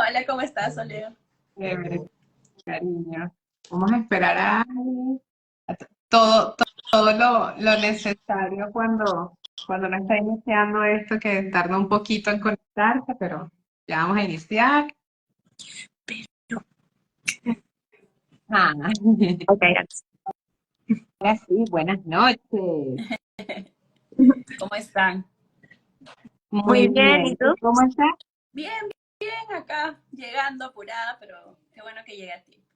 Hola, ¿cómo estás, Oleo? Chévere, cariño. Vamos a esperar todo, todo lo necesario cuando no está iniciando esto, que tarda un poquito en conectarse, pero ya vamos a iniciar. Ah, Ok, gracias. ahora sí, buenas noches. ¿Cómo están? Muy Muy bien, ¿y bien. tú? ¿Tú cómo estás? Bien, bien, acá, llegando apurada, pero qué bueno que llegue a tiempo.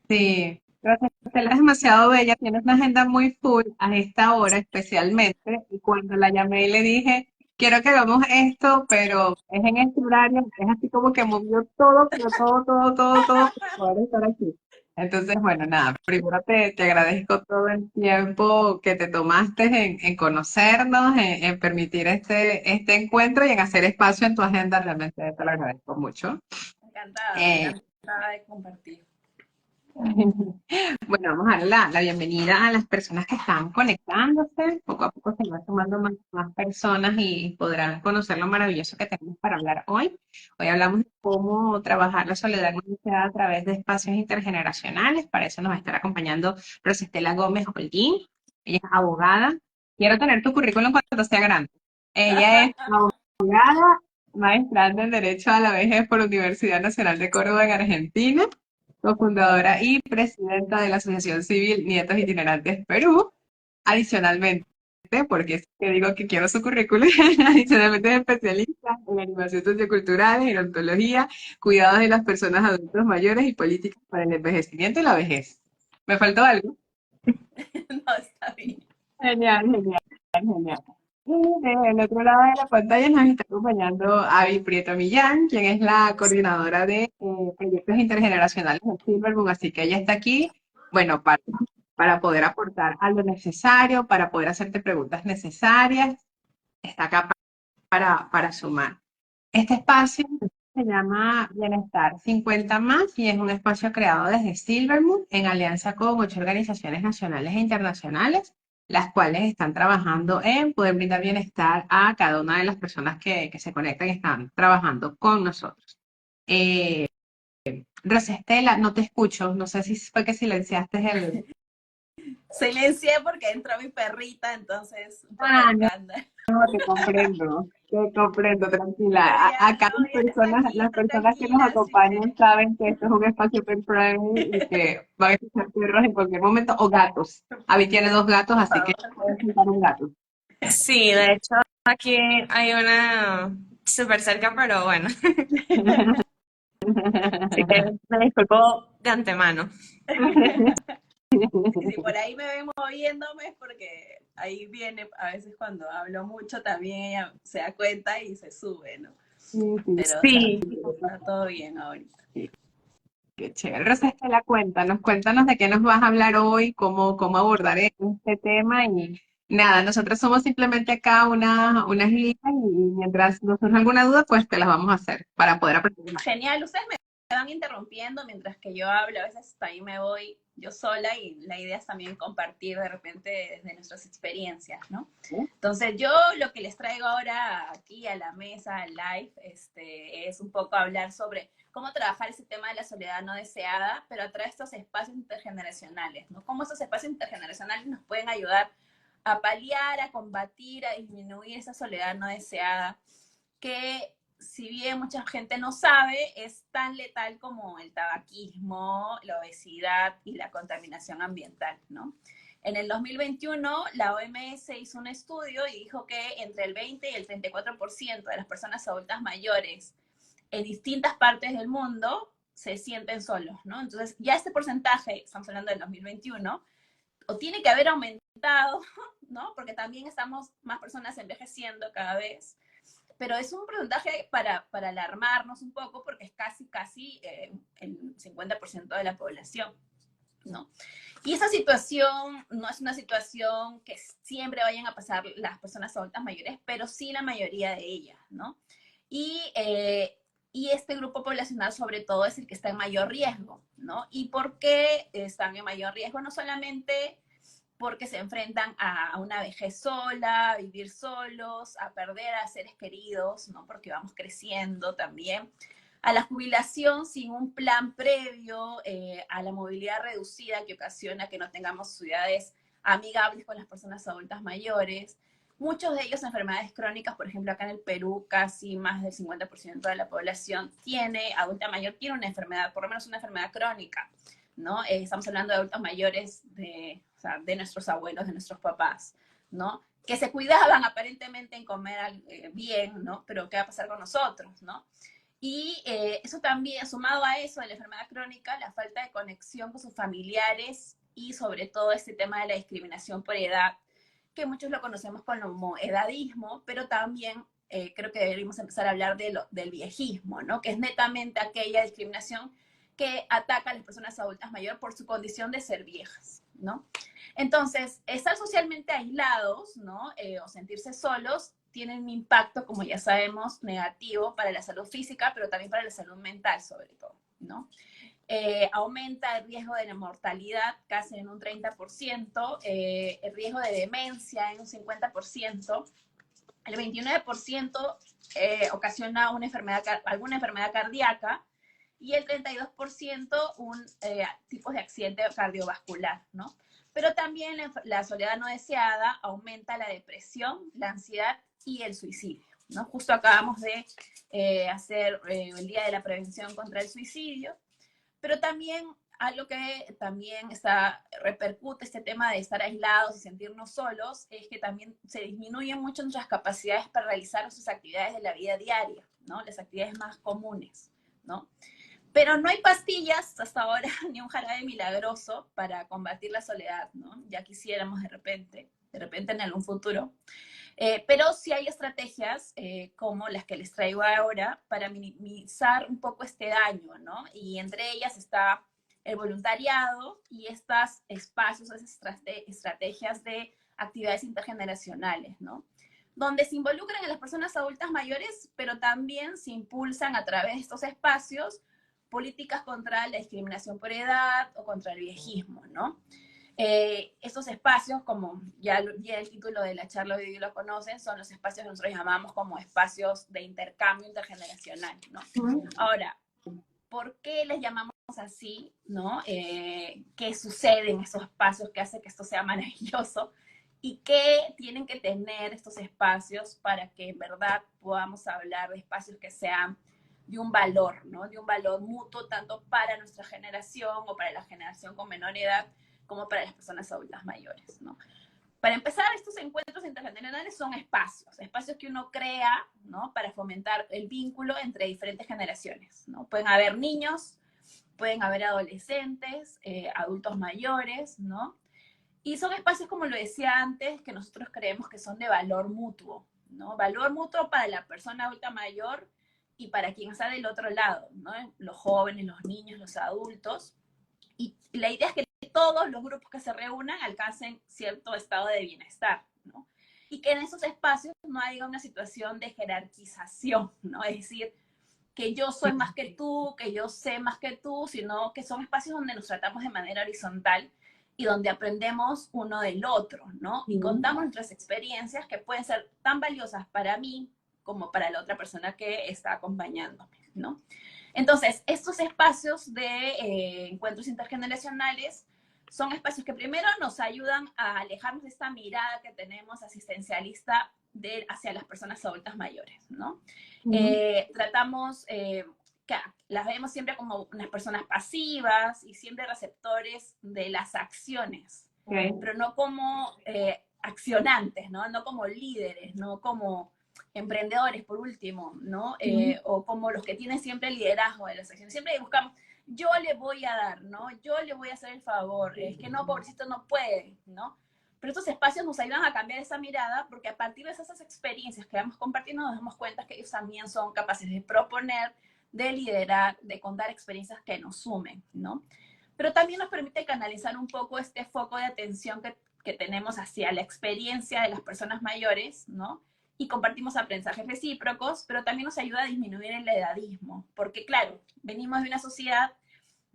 Sí, gracias. Estela es demasiado bella, tienes una agenda muy full a esta hora especialmente, y cuando la llamé y le dije, quiero que hagamos esto, pero es en este horario, es así como que movió todo, pero todo para poder estar aquí. Entonces, bueno, nada, primero te agradezco todo el tiempo que te tomaste en conocernos, en permitir este encuentro y en hacer espacio en tu agenda, realmente te lo agradezco mucho. Encantada, Eh, encantada de compartir. Bueno, vamos a darle la bienvenida a las personas que están conectándose. Poco a poco se van sumando más personas y podrán conocer lo maravilloso que tenemos para hablar hoy. Hoy hablamos de cómo trabajar la soledad no deseada a través de espacios intergeneracionales. Para eso nos va a estar acompañando Rosestela Gómez Holguín. Ella es abogada. Quiero tener tu currículum cuando sea grande. Ella es abogada, maestranda en Derecho a la Vejez por la Universidad Nacional de Córdoba en Argentina, cofundadora y presidenta de la Asociación Civil Nietos Itinerantes Perú. Adicionalmente, porque es que digo que quiero su currículum, adicionalmente es especialista en animación sociocultural, en ontología, cuidados de las personas adultos mayores y políticas para el envejecimiento y la vejez. ¿Me faltó algo? No, está bien. Genial, genial, genial. Y del otro lado de la pantalla nos está acompañando Avi Prieto Millán, quien es la coordinadora de proyectos intergeneracionales de Silverboom, así que ella está aquí, bueno, para poder aportar algo necesario, para poder hacerte preguntas necesarias, está acá para sumar. Este espacio se llama Bienestar 50 más y es un espacio creado desde Silvermoon en alianza con 8 organizaciones nacionales e internacionales, las cuales están trabajando en poder brindar bienestar a cada una de las personas que se conectan y están trabajando con nosotros. Eh, Rosestela, no te escucho, no sé si fue que silenciaste el... Silencié porque entró mi perrita, entonces un poco de Ah, no, escándalo. no, te comprendo, tranquila. Pero ya, Acá no, ya está aquí, las está personas que nos tranquila, así acompañan que saben que esto es un espacio pet friendly y que van a escuchar perros en cualquier momento o gatos. Abby tiene 2 gatos, por así que favor. pueden sentar un gato. Sí, de hecho, aquí hay una súper cerca, pero bueno, así que me disculpo de antemano. Y si por ahí me ven moviéndome es porque ahí viene, a veces cuando hablo mucho también ella se da cuenta y se sube, ¿no? Sí, sí, Pero, o sea, Sí, está todo bien ahorita. sí, qué chévere. Rosestela, cuéntanos de qué nos vas a hablar hoy, cómo abordar este tema y nada, nosotros somos simplemente acá unas guías y mientras nos surja alguna duda, pues te las vamos a hacer para poder aprender más. Genial, ustedes me van interrumpiendo mientras que yo hablo, a veces ahí me voy yo sola y la idea es también compartir de repente desde nuestras experiencias, ¿no? ¿Sí? Entonces yo lo que les traigo ahora aquí a la mesa, al live, es un poco hablar sobre cómo trabajar ese tema de la soledad no deseada, pero a través de estos espacios intergeneracionales, ¿no? Cómo estos espacios intergeneracionales nos pueden ayudar a paliar, a combatir, a disminuir esa soledad no deseada, que si bien mucha gente no sabe, es tan letal como el tabaquismo, la obesidad y la contaminación ambiental, ¿no? En el 2021, la OMS hizo un estudio y dijo que entre el 20 y el 34% de las personas adultas mayores en distintas partes del mundo se sienten solos, ¿no? Entonces, ya este porcentaje, estamos hablando del 2021, o tiene que haber aumentado, ¿no? Porque también estamos más personas envejeciendo cada vez, pero es un porcentaje para alarmarnos un poco porque es casi el 50% de la población, ¿no? Y esa situación no es una situación que siempre vayan a pasar las personas adultas mayores, pero sí la mayoría de ellas, ¿no? Y, y este grupo poblacional sobre todo es el que está en mayor riesgo, ¿no? ¿Y por qué están en mayor riesgo? No solamente porque se enfrentan a una vejez sola, a vivir solos, a perder a seres queridos, ¿no? Porque vamos creciendo también, a la jubilación sin un plan previo, a la movilidad reducida que ocasiona que no tengamos ciudades amigables con las personas adultas mayores. Muchos de ellos enfermedades crónicas, por ejemplo, acá en el Perú, casi más del 50% de la población adulta mayor tiene una enfermedad, por lo menos una enfermedad crónica, ¿no? Estamos hablando de adultos mayores o sea, de nuestros abuelos, de nuestros papás, ¿no? Que se cuidaban aparentemente en comer bien, ¿no? Pero ¿qué va a pasar con nosotros, ¿no? Y eso también, sumado a eso de la enfermedad crónica, la falta de conexión con sus familiares y sobre todo este tema de la discriminación por edad, que muchos lo conocemos como edadismo, pero también creo que deberíamos empezar a hablar del viejismo, ¿no? Que es netamente aquella discriminación que ataca a las personas adultas mayores por su condición de ser viejas, ¿no? Entonces, estar socialmente aislados, ¿no? O sentirse solos, tienen un impacto, como ya sabemos, negativo para la salud física, pero también para la salud mental, sobre todo, ¿no? Aumenta el riesgo de la mortalidad casi en un 30%, el riesgo de demencia en un 50%, el 29% ocasiona alguna enfermedad cardíaca y el 32% tipos de accidente cardiovascular, ¿no? Pero también la soledad no deseada aumenta la depresión, la ansiedad y el suicidio, ¿no? Justo acabamos de hacer el Día de la Prevención contra el Suicidio, pero también algo que también repercute este tema de estar aislados y sentirnos solos es que también se disminuyen mucho nuestras capacidades para realizar nuestras actividades de la vida diaria, ¿no? Las actividades más comunes, ¿no? Pero no hay pastillas hasta ahora ni un jarabe milagroso para combatir la soledad, ¿no? Ya quisiéramos de repente en algún futuro. Pero sí hay estrategias como las que les traigo ahora para minimizar un poco este daño, ¿no? Y entre ellas está el voluntariado y estos espacios, esas estrategias de actividades intergeneracionales, ¿no? Donde se involucran a las personas adultas mayores, pero también se impulsan a través de estos espacios políticas contra la discriminación por edad o contra el viejismo, ¿no? Estos espacios, como ya el título de la charla hoy lo conocen, son los espacios que nosotros llamamos como espacios de intercambio intergeneracional, ¿no? Ahora, ¿por qué les llamamos así, no? ¿Qué sucede en esos espacios que hace que esto sea maravilloso? ¿Y qué tienen que tener estos espacios para que en verdad podamos hablar de espacios que sean de un valor, ¿no? De un valor mutuo, tanto para nuestra generación o para la generación con menor edad, como para las personas adultas mayores, ¿no? Para empezar, estos encuentros intergeneracionales son espacios que uno crea, ¿no? Para fomentar el vínculo entre diferentes generaciones, ¿no? Pueden haber niños, pueden haber adolescentes, adultos mayores, ¿no? Y son espacios, como lo decía antes, que nosotros creemos que son de valor mutuo, ¿no? Valor mutuo para la persona adulta mayor y para quien está del otro lado, ¿no? Los jóvenes, los niños, los adultos. Y la idea es que todos los grupos que se reúnan alcancen cierto estado de bienestar, ¿no? Y que en esos espacios no haya una situación de jerarquización, ¿no? Es decir, que yo soy más que tú, que yo sé más que tú, sino que son espacios donde nos tratamos de manera horizontal y donde aprendemos uno del otro, ¿no? Y contamos nuestras experiencias que pueden ser tan valiosas para mí como para la otra persona que está acompañándome, ¿no? Entonces, estos espacios de encuentros intergeneracionales son espacios que primero nos ayudan a alejarnos de esta mirada que tenemos asistencialista hacia las personas adultas mayores, ¿no? Tratamos, que las vemos siempre como unas personas pasivas y siempre receptores de las acciones, pero no como accionantes, ¿no? No como líderes, no como emprendedores, por último, ¿no? O como los que tienen siempre el liderazgo de las acciones. Siempre buscamos, yo le voy a dar, ¿no? Yo le voy a hacer el favor. Es que no, pobrecito, no puede, ¿no? Pero estos espacios nos ayudan a cambiar esa mirada porque a partir de esas experiencias que vamos compartiendo nos damos cuenta que ellos también son capaces de proponer, de liderar, de contar experiencias que nos sumen, ¿no? Pero también nos permite canalizar un poco este foco de atención que tenemos hacia la experiencia de las personas mayores, ¿no? Y compartimos aprendizajes recíprocos, pero también nos ayuda a disminuir el edadismo, porque claro, venimos de una sociedad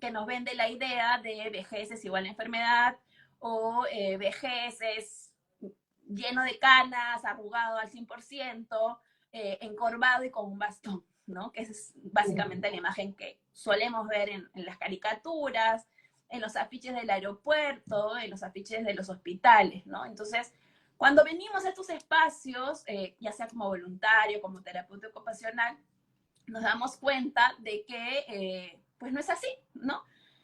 que nos vende la idea de vejez es igual a enfermedad, o vejez es lleno de canas, arrugado al 100%, encorvado y con un bastón, ¿no? Que es básicamente la imagen que solemos ver en las caricaturas, en los afiches del aeropuerto, en los afiches de los hospitales, ¿no? Entonces, cuando venimos a estos espacios, ya sea como voluntario, como terapeuta ocupacional, nos damos cuenta de que pues no es así, ¿no?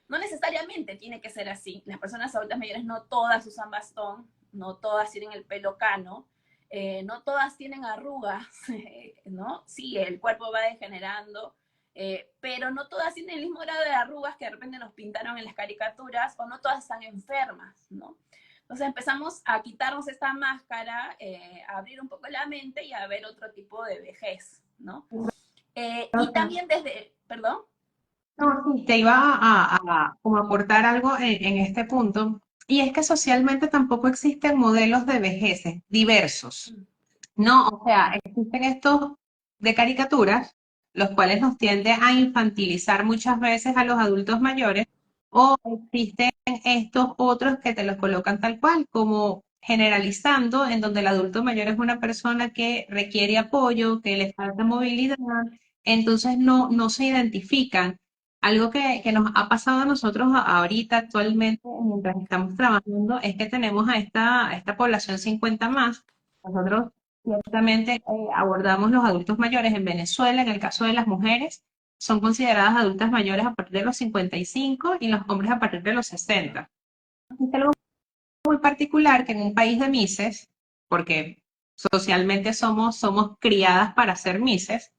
No necesariamente tiene que ser así. Las personas adultas mayores no todas usan bastón, no todas tienen el pelo cano, no todas tienen arrugas, ¿no? Sí, el cuerpo va degenerando, pero no todas tienen el mismo grado de arrugas que de repente nos pintaron en las caricaturas, o no todas están enfermas, ¿no? Entonces empezamos a quitarnos esta máscara, a abrir un poco la mente y a ver otro tipo de vejez, ¿no? Y también desde, perdón. No, sí, te iba como aportar algo en este punto, y es que socialmente tampoco existen modelos de vejeces diversos. No, o sea, existen estos de caricaturas, los cuales nos tienden a infantilizar muchas veces a los adultos mayores, o existen estos otros que te los colocan tal cual, como generalizando, en donde el adulto mayor es una persona que requiere apoyo, que le falta movilidad, entonces no se identifican. Algo que nos ha pasado a nosotros ahorita, actualmente, mientras estamos trabajando, es que tenemos a esta población 50 más. Nosotros ciertamente abordamos los adultos mayores en Venezuela. En el caso de las mujeres, son consideradas adultas mayores a partir de los 55 y los hombres a partir de los 60. Es algo muy particular que en un país de mises, porque socialmente somos criadas para ser mises,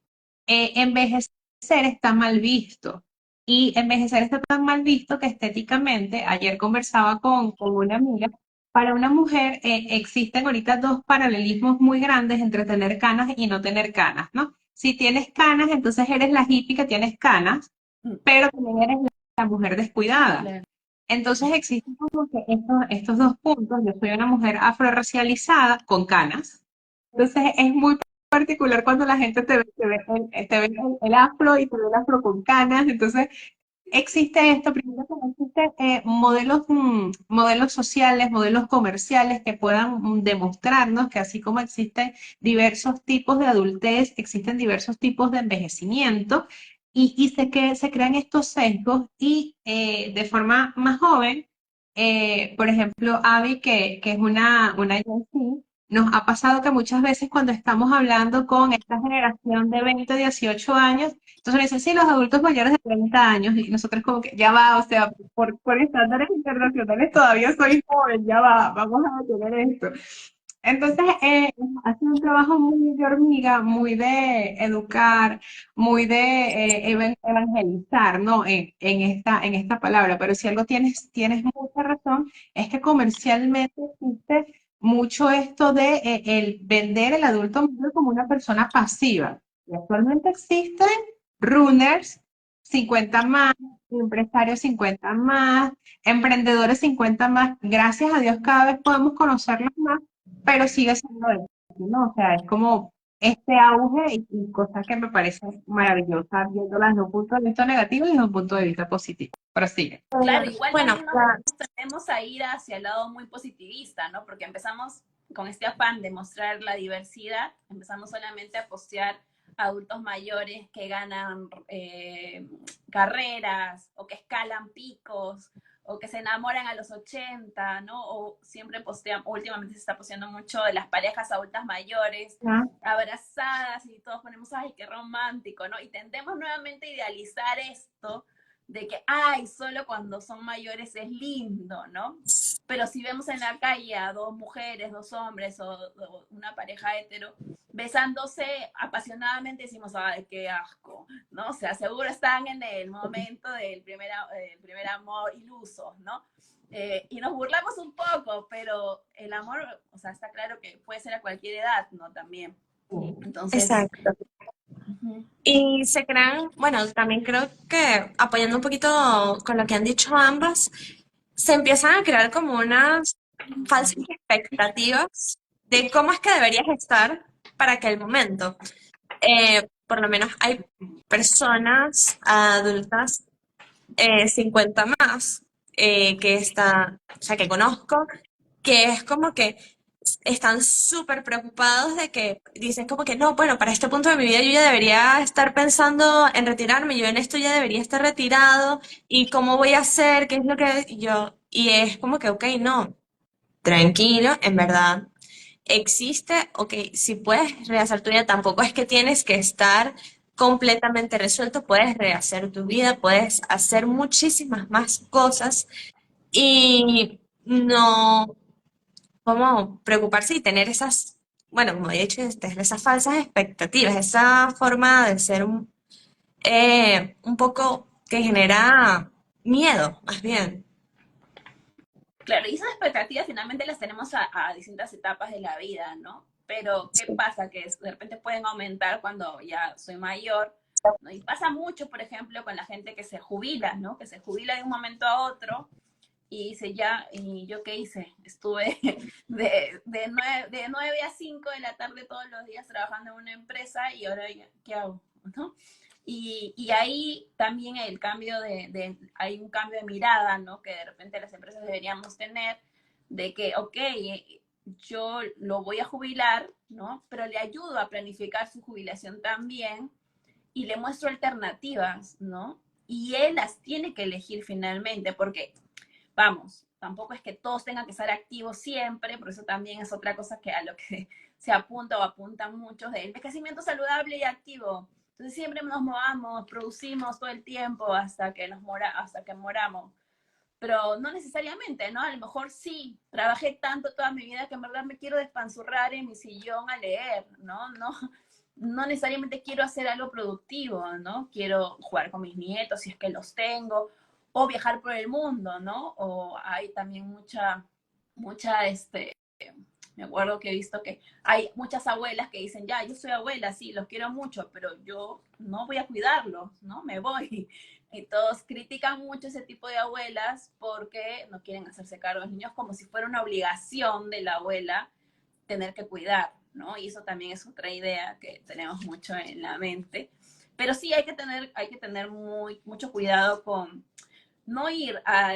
envejecer está mal visto. Y envejecer está tan mal visto que estéticamente, ayer conversaba con una amiga, para una mujer existen ahorita dos paralelismos muy grandes entre tener canas y no tener canas, ¿no? Si tienes canas, entonces eres la hippie que tienes canas, pero también eres la mujer descuidada. Claro. Entonces existen como que estos dos puntos. Yo soy una mujer afrorracializada con canas. Entonces es muy particular cuando la gente te ve el afro y te ve el afro con canas. Entonces existe esto, primero que no existen modelos, modelos sociales, modelos comerciales que puedan demostrarnos que así como existen diversos tipos de adultez, existen diversos tipos de envejecimiento que se crean estos sesgos y de forma más joven, por ejemplo, Abby, que es una Gen Z, nos ha pasado que muchas veces cuando estamos hablando con esta generación de 20, 18 años, entonces me dicen, sí, los adultos mayores de 30 años, y nosotros como que, ya va, o sea, por estándares internacionales todavía soy joven, ya va, vamos a detener esto. Entonces, ha sido un trabajo muy de hormiga, muy de educar, muy de evangelizar, ¿no? En esta palabra, pero si algo tienes mucha razón, es que comercialmente existe mucho esto de el vender el adulto mayor como una persona pasiva. Y actualmente existen runners 50 más, empresarios 50 más, emprendedores 50 más. Gracias a Dios cada vez podemos conocerlos más, pero sigue siendo eso, ¿no? O sea, es como este auge y cosas que me parecen maravillosas viéndolas desde un punto de vista negativo y desde un punto de vista positivo. Pero sigue. Claro, igual Bueno, también nos tendemos a ir hacia el lado muy positivista, ¿no? Porque empezamos con este afán de mostrar la diversidad, empezamos solamente a postear adultos mayores que ganan carreras o que escalan picos o que se enamoran a los 80, ¿no? O siempre postean, últimamente se está posteando mucho de las parejas adultas mayores, Ah, abrazadas y todos ponemos, ay, qué romántico, ¿no? Y tendemos nuevamente a idealizar esto de que, ay, solo cuando son mayores es lindo, ¿no? Pero si vemos en la calle a dos mujeres, dos hombres o una pareja hetero besándose apasionadamente, decimos, ay, qué asco, ¿no? O sea, seguro están en el momento del primer amor iluso, ¿no? Y nos burlamos un poco, pero el amor, o sea, está claro que puede ser a cualquier edad, ¿no? También. Entonces, exacto. uh-huh. Y se crean, bueno, también creo que apoyando un poquito con lo que han dicho ambas, se empiezan a crear como unas falsas expectativas de cómo es que deberías estar para aquel momento. Por lo menos hay personas adultas 50 más que está, o sea, que conozco, que es como que están súper preocupados de que dicen como que no, bueno, para este punto de mi vida yo ya debería estar pensando en retirarme, yo en esto ya debería estar retirado y cómo voy a hacer, qué es lo que yo, y es como que, ok, no, tranquilo, en verdad. Existe, ok, si puedes rehacer tu vida, tampoco es que tienes que estar completamente resuelto, puedes rehacer tu vida, puedes hacer muchísimas más cosas y no, como preocuparse y tener esas, bueno, como he dicho, tener esas falsas expectativas, esa forma de ser un poco que genera miedo, más bien. Claro, y esas expectativas finalmente las tenemos a distintas etapas de la vida, ¿no? Pero, ¿qué Sí. pasa? Que de repente pueden aumentar cuando ya soy mayor, ¿no? Y pasa mucho, por ejemplo, con la gente que se jubila, ¿no? Que se jubila de un momento a otro y dice, ya, ¿y yo qué hice? Estuve de 9 a 5 de la tarde todos los días trabajando en una empresa y ahora, ¿qué hago? ¿No? Y ahí también el cambio hay un cambio de mirada, ¿no? Que de repente las empresas deberíamos tener, de que, ok, yo lo voy a jubilar, ¿no? Pero le ayudo a planificar su jubilación también y le muestro alternativas, ¿no? Y él las tiene que elegir finalmente, porque vamos, tampoco es que todos tengan que estar activos siempre, por eso también es otra cosa que a lo que se apunta o apuntan muchos de envejecimiento saludable y activo. Entonces siempre nos movamos, producimos todo el tiempo hasta que moramos. Pero no necesariamente, ¿no? A lo mejor sí, trabajé tanto toda mi vida que en verdad me quiero despanzurrar en mi sillón a leer, ¿no? No necesariamente quiero hacer algo productivo, ¿no? Quiero jugar con mis nietos si es que los tengo, o viajar por el mundo, ¿no? O hay también me acuerdo que he visto que hay muchas abuelas que dicen, ya, yo soy abuela, sí, los quiero mucho, pero yo no voy a cuidarlos, ¿no? Me voy. Y todos critican mucho ese tipo de abuelas porque no quieren hacerse cargo de los niños como si fuera una obligación de la abuela tener que cuidar, ¿no? Y eso también es otra idea que tenemos mucho en la mente. Pero sí hay que tener mucho cuidado con no ir a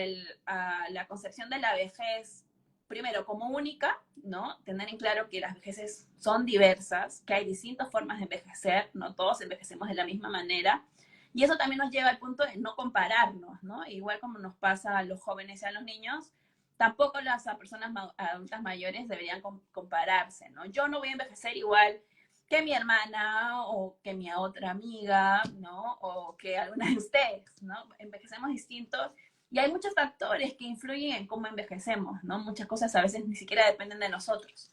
la concepción de la vejez, primero como única, ¿no? Tener en claro que las vejeces son diversas, que hay distintas formas de envejecer, no todos envejecemos de la misma manera. Y eso también nos lleva al punto de no compararnos, ¿no? Igual como nos pasa a los jóvenes y a los niños, tampoco las personas adultas mayores deberían compararse, ¿no? Yo no voy a envejecer igual que mi hermana o que mi otra amiga, ¿no? O que alguna de ustedes, ¿no? Envejecemos distintos y hay muchos factores que influyen en cómo envejecemos, ¿no? Muchas cosas a veces ni siquiera dependen de nosotros.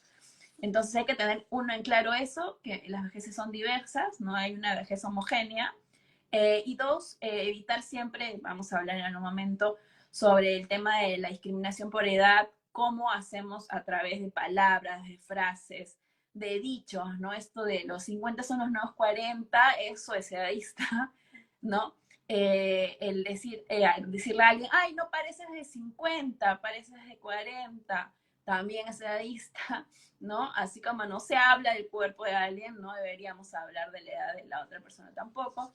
Entonces hay que tener uno en claro eso, que las vejeces son diversas, no hay una vejez homogénea. Y dos, evitar siempre, vamos a hablar en un momento sobre el tema de la discriminación por edad, cómo hacemos a través de palabras, de frases, de dichos, ¿no? Esto de los 50 son los nuevos 40, eso es edadista, ¿no? Decirle a alguien, ay, no pareces de 50, pareces de 40, también es edadista, ¿no? Así como no se habla del cuerpo de alguien, no deberíamos hablar de la edad de la otra persona tampoco.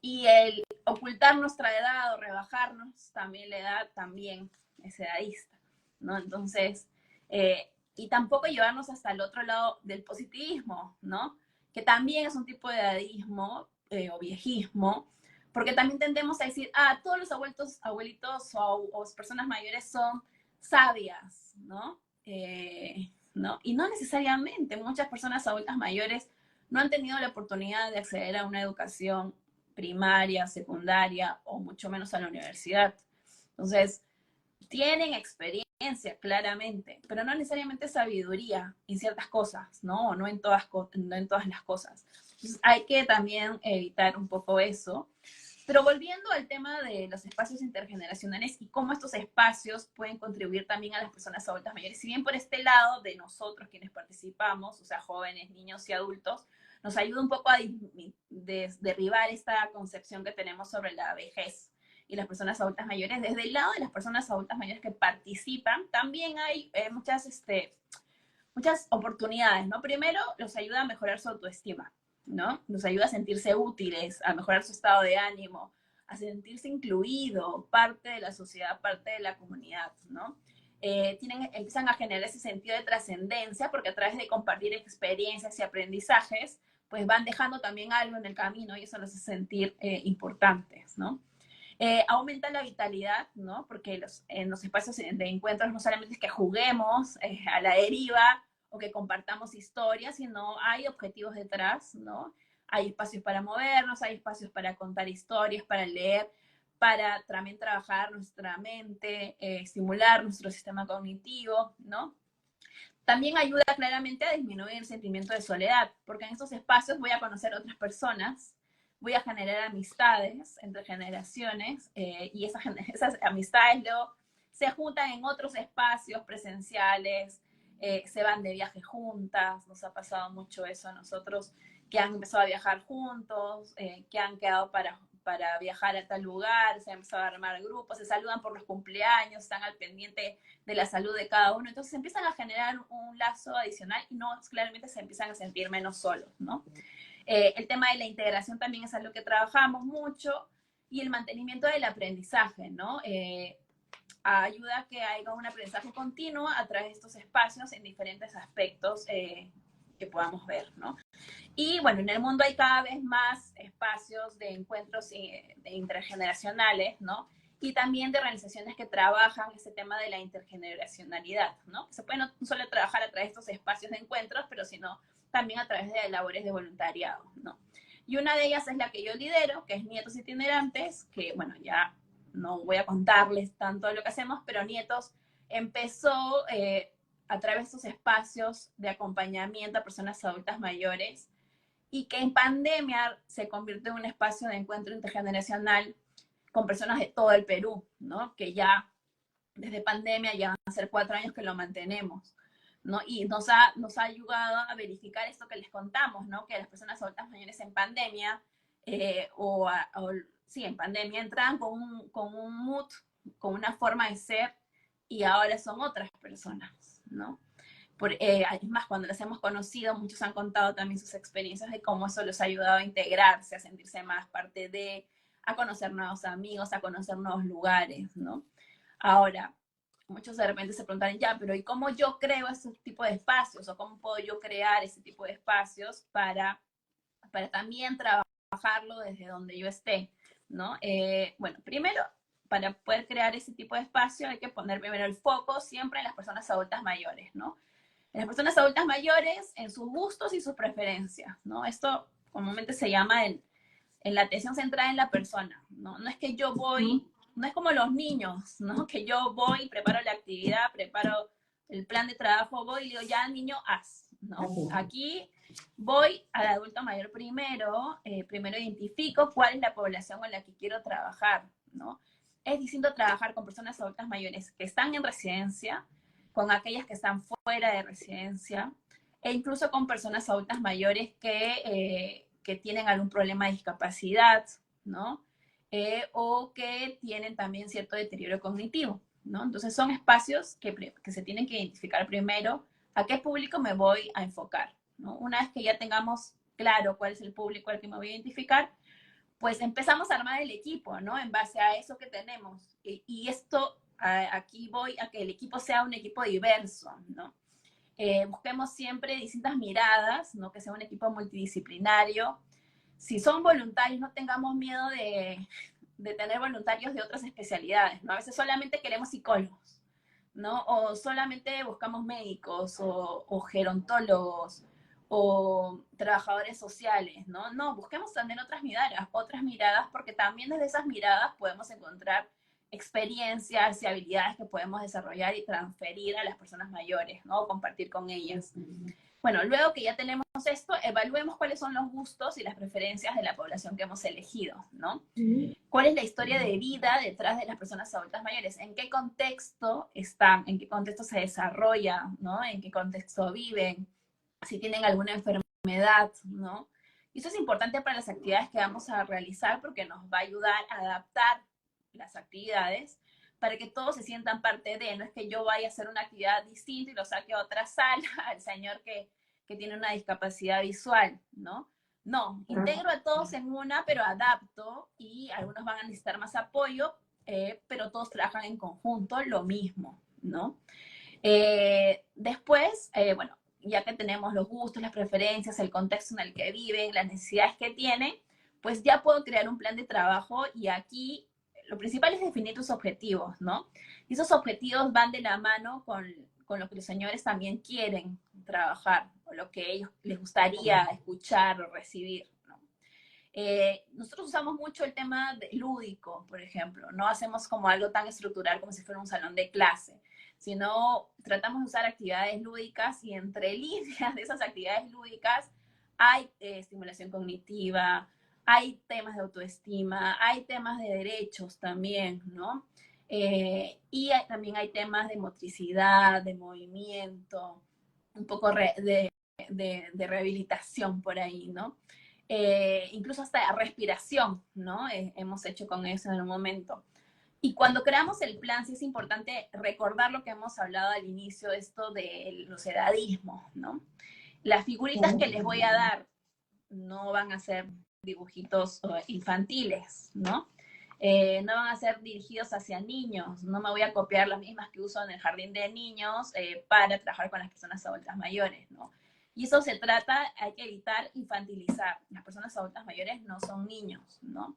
Y el ocultar nuestra edad o rebajarnos también la edad también es edadista, ¿no? Entonces, y tampoco llevarnos hasta el otro lado del positivismo, ¿no? Que también es un tipo de edadismo o viejismo, porque también tendemos a decir, todos los abuelitos o personas mayores son sabias, ¿no? ¿No? Y no necesariamente, muchas personas adultas mayores no han tenido la oportunidad de acceder a una educación primaria, secundaria o mucho menos a la universidad. Entonces, tienen experiencia claramente, pero no necesariamente sabiduría en ciertas cosas, ¿no? O no en todas las cosas. Entonces, hay que también evitar un poco eso. Pero volviendo al tema de los espacios intergeneracionales y cómo estos espacios pueden contribuir también a las personas adultas mayores, si bien por este lado de nosotros quienes participamos, o sea, jóvenes, niños y adultos, nos ayuda un poco a derribar esta concepción que tenemos sobre la vejez y las personas adultas mayores. Desde el lado de las personas adultas mayores que participan, también hay muchas oportunidades, ¿no? Primero, los ayuda a mejorar su autoestima, ¿no? Nos ayuda a sentirse útiles, a mejorar su estado de ánimo, a sentirse incluido, parte de la sociedad, parte de la comunidad, ¿no? empiezan a generar ese sentido de trascendencia, porque a través de compartir experiencias y aprendizajes, pues van dejando también algo en el camino y eso los hace sentir importantes, ¿no? Aumenta la vitalidad, ¿no? Porque en los espacios de encuentros no solamente es que juguemos a la deriva o que compartamos historias, sino hay objetivos detrás, ¿no? Hay espacios para movernos, hay espacios para contar historias, para leer, para también trabajar nuestra mente, estimular nuestro sistema cognitivo, ¿no? También ayuda claramente a disminuir el sentimiento de soledad, porque en estos espacios voy a conocer otras personas, voy a generar amistades entre generaciones y esas amistades luego se juntan en otros espacios presenciales, se van de viaje juntas, nos ha pasado mucho eso a nosotros, que han empezado a viajar juntos, que han quedado para viajar a tal lugar, se han empezado a armar grupos, se saludan por los cumpleaños, están al pendiente de la salud de cada uno, entonces empiezan a generar un lazo adicional y no, claramente se empiezan a sentir menos solos, ¿no? El tema de la integración también es algo que trabajamos mucho y el mantenimiento del aprendizaje, ¿no? Ayuda a que haya un aprendizaje continuo a través de estos espacios en diferentes aspectos que podamos ver, ¿no? Y bueno, en el mundo hay cada vez más espacios de encuentros intergeneracionales, ¿no? Y también de organizaciones que trabajan ese tema de la intergeneracionalidad, ¿no? Se puede no solo trabajar a través de estos espacios de encuentros, pero sino también a través de labores de voluntariado, ¿no? Y una de ellas es la que yo lidero, que es Nietos Itinerantes, que bueno, ya no voy a contarles tanto de lo que hacemos, pero Nietos empezó a través de estos espacios de acompañamiento a personas adultas mayores y que en pandemia se convirtió en un espacio de encuentro intergeneracional con personas de todo el Perú, ¿no? Que ya desde pandemia ya van a ser 4 años que lo mantenemos, ¿no? Y nos ha ayudado a verificar esto que les contamos, ¿no? Que las personas adultas mayores en pandemia, sí, en pandemia entran con un mood, con una forma de ser, y ahora son otras personas, ¿no? Es más, cuando las hemos conocido, muchos han contado también sus experiencias de cómo eso les ha ayudado a integrarse, a sentirse más parte a conocer nuevos amigos, a conocer nuevos lugares, ¿no? Ahora, muchos de repente se preguntan, ya, pero ¿y cómo yo creo ese tipo de espacios? ¿O cómo puedo yo crear ese tipo de espacios para también trabajarlo desde donde yo esté, ¿no? Bueno, primero, para poder crear ese tipo de espacio hay que poner primero el foco siempre en las personas adultas mayores, ¿no? En las personas adultas mayores, en sus gustos y sus preferencias, ¿no? Esto comúnmente se llama en la atención centrada en la persona, ¿no? No es que yo voy, no es como los niños, ¿no? Que yo voy, preparo la actividad, preparo el plan de trabajo, voy y digo, ya niño, haz, ¿no? Aquí voy al adulto mayor primero, primero identifico cuál es la población con la que quiero trabajar, ¿no? Es distinto trabajar con personas adultas mayores que están en residencia, con aquellas que están fuera de residencia, e incluso con personas adultas mayores que tienen algún problema de discapacidad, ¿no? O que tienen también cierto deterioro cognitivo, ¿no? Entonces son espacios que se tienen que identificar primero a qué público me voy a enfocar, ¿no? Una vez que ya tengamos claro cuál es el público al que me voy a identificar, pues empezamos a armar el equipo, ¿no? En base a eso que tenemos. Y esto, aquí voy a que el equipo sea un equipo diverso, ¿no? Busquemos siempre distintas miradas, ¿no? Que sea un equipo multidisciplinario. Si son voluntarios, no tengamos miedo de tener voluntarios de otras especialidades, ¿no? A veces solamente queremos psicólogos, ¿no? O solamente buscamos médicos o gerontólogos o trabajadores sociales, ¿no? No, busquemos también otras miradas, porque también desde esas miradas podemos encontrar experiencias y habilidades que podemos desarrollar y transferir a las personas mayores, ¿no? O compartir con ellas. Bueno, luego que ya tenemos esto, evaluemos cuáles son los gustos y las preferencias de la población que hemos elegido, ¿no? ¿Cuál es la historia de vida detrás de las personas adultas mayores? ¿En qué contexto están? ¿En qué contexto se desarrolla? ¿No? ¿En qué contexto viven? Si tienen alguna enfermedad, ¿no? Y eso es importante para las actividades que vamos a realizar porque nos va a ayudar a adaptar las actividades para que todos se sientan parte de, no es que yo vaya a hacer una actividad distinta y lo saque a otra sala al señor que tiene una discapacidad visual, ¿no? No, integro a todos en una, pero adapto y algunos van a necesitar más apoyo, pero todos trabajan en conjunto lo mismo, ¿no? Después, bueno, ya que tenemos los gustos, las preferencias, el contexto en el que viven, las necesidades que tienen, pues ya puedo crear un plan de trabajo y aquí lo principal es definir tus objetivos, ¿no? Y esos objetivos van de la mano con lo que los señores también quieren trabajar, o lo que a ellos les gustaría escuchar o recibir, ¿no? Nosotros usamos mucho el tema lúdico, por ejemplo, no hacemos como algo tan estructural como si fuera un salón de clase, sino tratamos de usar actividades lúdicas y entre líneas de esas actividades lúdicas hay estimulación cognitiva, hay temas de autoestima, hay temas de derechos también, ¿no? También hay temas de motricidad, de movimiento, un poco de rehabilitación por ahí, ¿no? Incluso hasta respiración, ¿no? Hemos hecho con eso en un momento. Y cuando creamos el plan, sí es importante recordar lo que hemos hablado al inicio, esto de los edadismos, ¿no? Las figuritas que les voy a dar no van a ser dibujitos infantiles, ¿no? No van a ser dirigidos hacia niños, no me voy a copiar las mismas que uso en el jardín de niños para trabajar con las personas adultas mayores, ¿no? Y eso se trata, hay que evitar infantilizar. Las personas adultas mayores no son niños, ¿no?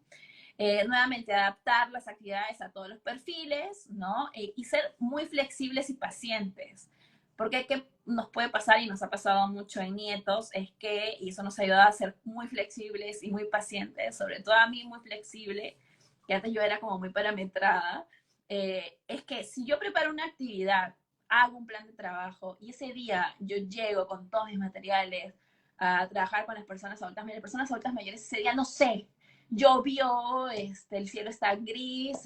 Nuevamente, adaptar las actividades a todos los perfiles, ¿no? Y ser muy flexibles y pacientes. Porque ¿qué nos puede pasar y nos ha pasado mucho en nietos? Es que, y eso nos ayuda a ser muy flexibles y muy pacientes, sobre todo a mí muy flexible, que antes yo era como muy parametrada, es que si yo preparo una actividad, hago un plan de trabajo y ese día yo llego con todos mis materiales a trabajar con las personas adultas mayores ese día no sé, llovió, el cielo está gris,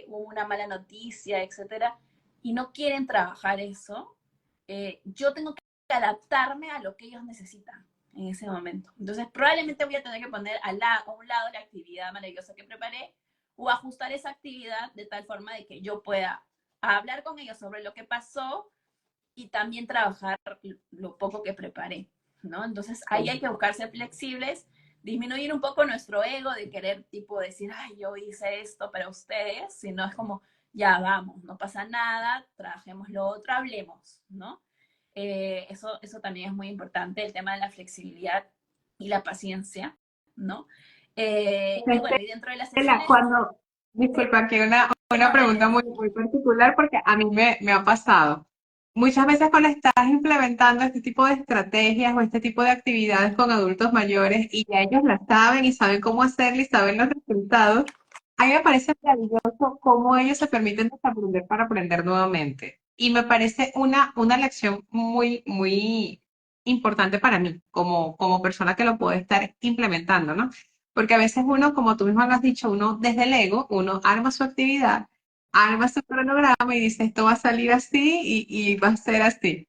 hubo una mala noticia, etcétera, y no quieren trabajar eso, yo tengo que adaptarme a lo que ellos necesitan en ese momento. Entonces, probablemente voy a tener que poner a un lado la actividad maravillosa que preparé o ajustar esa actividad de tal forma de que yo pueda hablar con ellos sobre lo que pasó y también trabajar lo poco que preparé, ¿no? Entonces, ahí hay que buscarse flexibles, disminuir un poco nuestro ego de querer tipo decir, ay, yo hice esto para ustedes, sino es como, ya vamos, no pasa nada, trabajemos lo otro, hablemos, ¿no? Eso también es muy importante, el tema de la flexibilidad y la paciencia, ¿no? Y bueno, y dentro de las sesiones... Cuando, disculpa, que una No, pregunta muy particular porque a mí me ha pasado. Muchas veces cuando estás implementando este tipo de estrategias o este tipo de actividades con adultos mayores y ya ellos las saben y saben cómo hacerlo y saben los resultados, a mí me parece maravilloso cómo ellos se permiten desaprender para aprender nuevamente. Y me parece una lección muy importante para mí como persona que lo puede estar implementando, ¿no? Porque a veces uno, como tú mismo lo has dicho, uno desde el ego, uno arma su actividad, arma su cronograma y dice, esto va a salir así y va a ser así.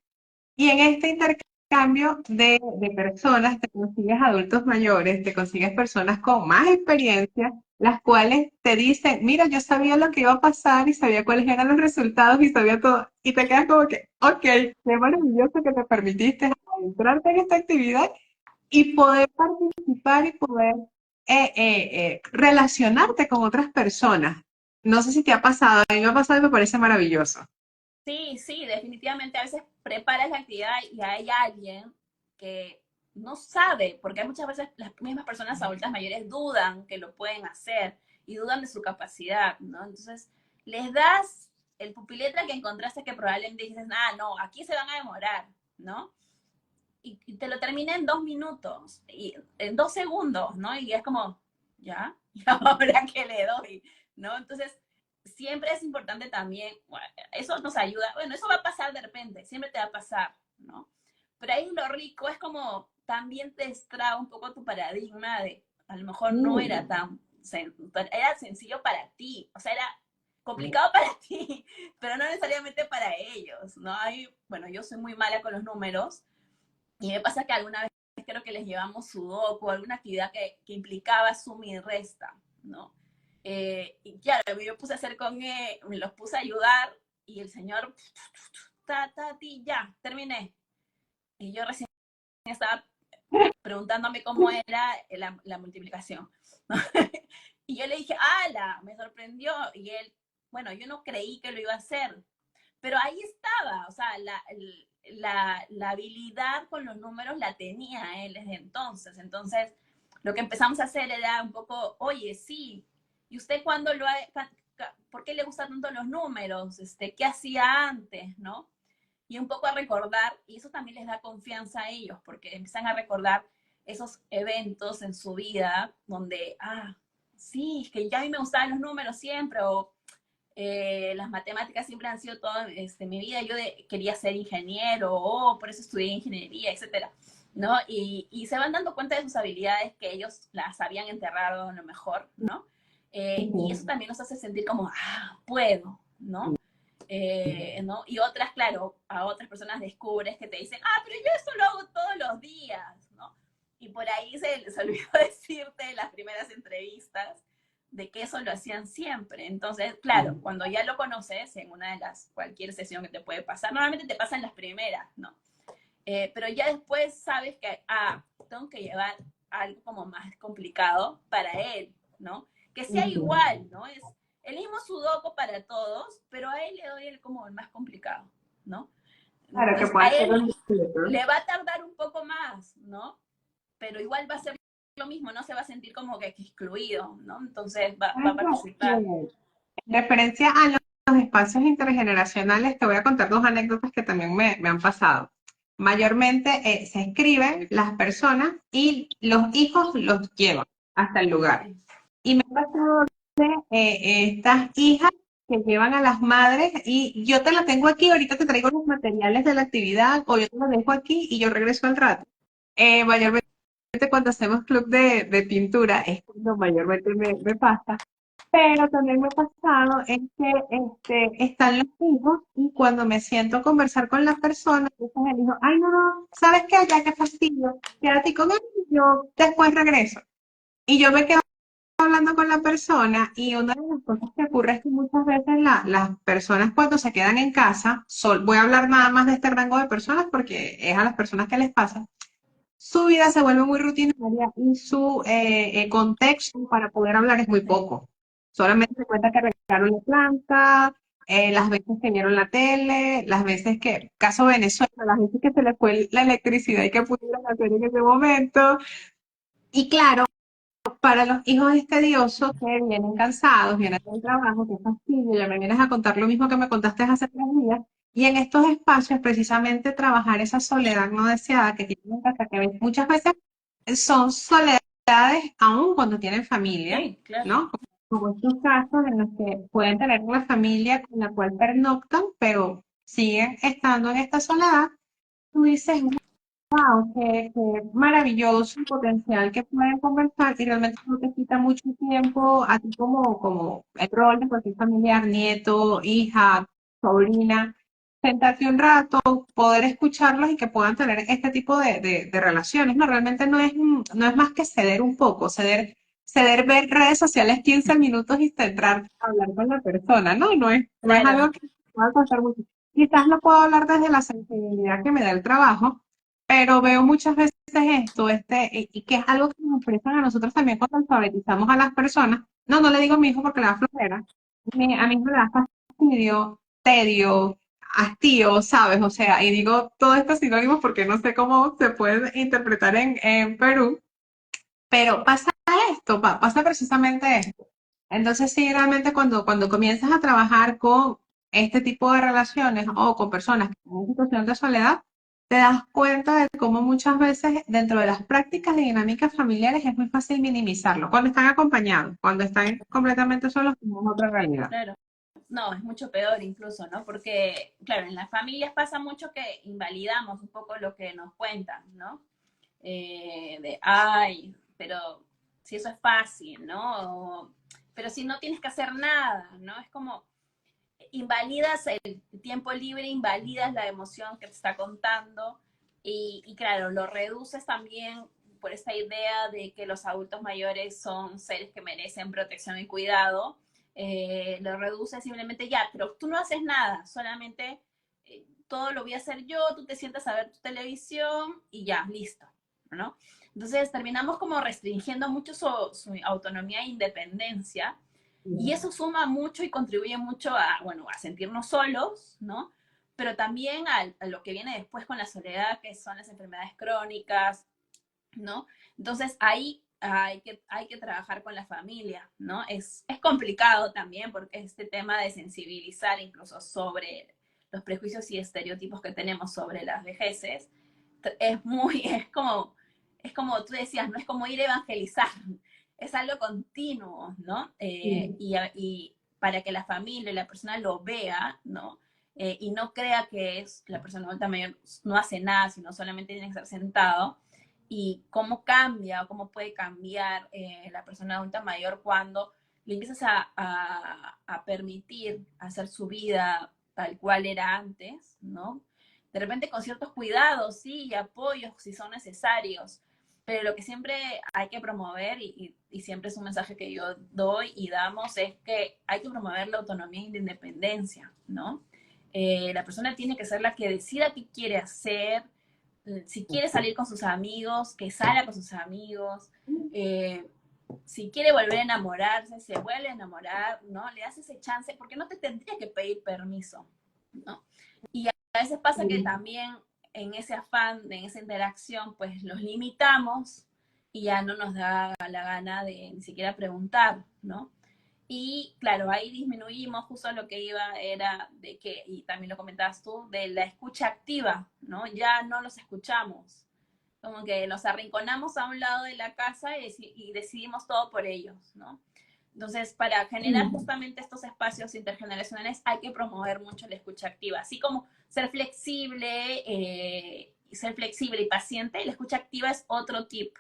Y en este intercambio de personas, te consigues adultos mayores, te consigues personas con más experiencia, las cuales te dicen, mira, yo sabía lo que iba a pasar y sabía cuáles eran los resultados y sabía todo. Y te quedas como que, ok, qué maravilloso que te permitiste adentrarte en esta actividad y poder participar y poder relacionarte con otras personas. No sé si te ha pasado, a mí me ha pasado y me parece maravilloso. Sí, sí, definitivamente a veces preparas la actividad y hay alguien que no sabe, porque hay muchas veces las mismas personas adultas mayores dudan que lo pueden hacer y dudan de su capacidad, ¿no? Entonces, les das el pupiletra que encontraste que probablemente dices, ah, no, aquí se van a demorar, ¿no? Y te lo termina en 2 minutos, y en 2 segundos, ¿no? Y es como, ¿ya? ¿Y ahora qué le doy? ¿No? Entonces, siempre es importante también, bueno, eso nos ayuda, bueno, eso va a pasar de repente, siempre te va a pasar, ¿no? Pero ahí lo rico es como también te extrae un poco tu paradigma de, a lo mejor no era era sencillo para ti, o sea, era complicado para ti, pero no necesariamente para ellos, ¿no? Bueno, yo soy muy mala con los números, y me pasa que alguna vez creo que les llevamos sudoku, alguna actividad que implicaba suma y resta, ¿no? Y claro, yo puse a hacer con él, me los puse a ayudar y el señor, ya, terminé. Y yo recién estaba preguntándome cómo era la multiplicación. Y yo le dije, ¡ala! Me sorprendió. Y él, bueno, yo no creí que lo iba a hacer, pero ahí estaba, o sea, la habilidad con los números la tenía él desde entonces. Entonces, lo que empezamos a hacer era un poco, oye, sí, ¿y usted cuándo lo ha, por qué le gustan tanto los números? ¿Qué hacía antes, no? Y un poco a recordar, y eso también les da confianza a ellos, porque empiezan a recordar esos eventos en su vida donde, sí, es que ya a mí me gustaban los números siempre, o las matemáticas siempre han sido toda mi vida, yo quería ser ingeniero, o por eso estudié ingeniería, etcétera, ¿no? Y se van dando cuenta de sus habilidades que ellos las habían enterrado a lo mejor, ¿no? Y eso también nos hace sentir como, puedo, ¿no? ¿No? Y otras, claro, a otras personas descubres que te dicen, pero yo eso lo hago todos los días, ¿no? Y por ahí se les olvidó decirte en las primeras entrevistas de que eso lo hacían siempre. Entonces, claro, cuando ya lo conoces en una de las, cualquier sesión que te puede pasar, normalmente te pasan las primeras, ¿no? Pero ya después sabes que, tengo que llevar algo como más complicado para él, ¿no? Que sea igual, ¿no? Es el mismo sudoku para todos, pero a él le doy el como el más complicado, ¿no? Claro, que Entonces, a puede ser él un disfrute. le va a tardar un poco más, ¿no? Pero igual va a ser lo mismo, no se va a sentir como que excluido, ¿no? Entonces va a participar. En referencia a los espacios intergeneracionales, te voy a contar dos anécdotas que también me han pasado. Mayormente se escriben las personas y los hijos los llevan hasta el lugar. Y me ha pasado estas hijas que llevan a las madres y yo te la tengo aquí, ahorita te traigo los materiales de la actividad o yo te la dejo aquí y yo regreso al rato. Mayormente cuando hacemos club de pintura es cuando mayormente me pasa. Pero también me ha pasado es que están los hijos y cuando me siento a conversar con la persona, entonces el hijo, ay, no, no, ¿sabes qué? Ya, qué fastidio, quédate con él y yo después regreso. Y yo me quedo hablando con la persona y una de las cosas que ocurre es que muchas veces las personas cuando se quedan en casa, voy a hablar nada más de este rango de personas porque es a las personas que les pasa, su vida se vuelve muy rutinaria y su contexto para poder hablar es muy poco. Solamente se cuenta que regaron la planta, las veces que vieron la tele, las veces que, caso Venezuela, las veces que se les fue la electricidad y que pudieron hacer en ese momento. Y claro, para los hijos es tedioso que vienen cansados, vienen del trabajo, que fastidio, ya me vienes a contar lo mismo que me contaste hace 3 días. Y en estos espacios, precisamente, trabajar esa soledad no deseada que tienen en casa, que muchas veces son soledades aún cuando tienen familia, Sí, claro. ¿no? Como estos casos en los que pueden tener una familia con la cual pernoctan, pero siguen estando en esta soledad. Tú dices, wow, qué maravilloso el potencial que pueden conversar y realmente no te quita mucho tiempo a ti como el rol de cualquier familiar, nieto, hija, sobrina, sentarte un rato, poder escucharlos y que puedan tener este tipo de relaciones. No, realmente no es más que ceder un poco, ceder ver redes sociales 15 minutos y centrarte a hablar con la persona, ¿no? No es Claro, algo que pueda costar mucho. Quizás lo puedo hablar desde la sensibilidad que me da el trabajo, pero veo muchas veces esto, y que es algo que nos expresan a nosotros también cuando alfabetizamos a las personas. No, no le digo a mi hijo porque le da flojera. A mi hijo le da fastidio, tedio, hastío, ¿sabes? O sea, y digo todos estos sinónimos porque no sé cómo se pueden interpretar en Perú, pero pasa esto, pasa precisamente esto. Entonces, sí, realmente cuando comienzas a trabajar con este tipo de relaciones o con personas que están en situación de soledad, te das cuenta de cómo muchas veces dentro de las prácticas de dinámicas familiares es muy fácil minimizarlo. Cuando están acompañados, cuando están completamente solos, tenemos otra realidad. claro. No, es mucho peor incluso, ¿no? Porque, claro, en las familias pasa mucho que invalidamos un poco lo que nos cuentan, ¿no? Pero si eso es fácil, ¿no? Pero si no tienes que hacer nada, ¿no? Es como, invalidas el tiempo libre, invalidas la emoción que te está contando y claro, lo reduces también por esta idea de que los adultos mayores son seres que merecen protección y cuidado, lo reduces simplemente ya, pero tú no haces nada, solamente todo lo voy a hacer yo, tú te sientas a ver tu televisión y ya, listo, ¿no? Entonces terminamos como restringiendo mucho su autonomía e independencia Y eso suma mucho y contribuye mucho a, bueno, a sentirnos solos, ¿no? Pero también a lo que viene después con la soledad, que son las enfermedades crónicas, ¿no? Entonces ahí hay que trabajar con la familia, ¿no? Es complicado también porque este tema de sensibilizar incluso sobre los prejuicios y estereotipos que tenemos sobre las vejeces, es muy, es como tú decías, no es como ir a evangelizar, es algo continuo, ¿no? Y para que la familia y la persona lo vea, ¿no? Y no crea que es la persona adulta mayor no hace nada, sino solamente tiene que estar sentado, y cómo cambia o cómo puede cambiar la persona adulta mayor cuando le empiezas a permitir hacer su vida tal cual era antes, ¿no? De repente con ciertos cuidados, sí, y apoyos si son necesarios, pero lo que siempre hay que promover, y siempre es un mensaje que yo doy y damos, es que hay que promover la autonomía y la independencia, ¿no? La persona tiene que ser la que decida qué quiere hacer, si quiere salir con sus amigos, que salga con sus amigos, eh, si quiere volver a enamorarse, se vuelve a enamorar, ¿no? Le das ese chance, porque no te tendría que pedir permiso, ¿no? Y a veces pasa que también en ese afán, en esa interacción, pues los limitamos y ya no nos da la gana de ni siquiera preguntar, ¿no? Y claro, ahí disminuimos, justo lo que iba era de que, y también lo comentabas tú, de la escucha activa, ¿no? Ya no los escuchamos, como que los arrinconamos a un lado de la casa y decidimos todo por ellos, ¿no? Entonces, para generar justamente estos espacios intergeneracionales hay que promover mucho la escucha activa, así como ser flexible y paciente. La escucha activa es otro tip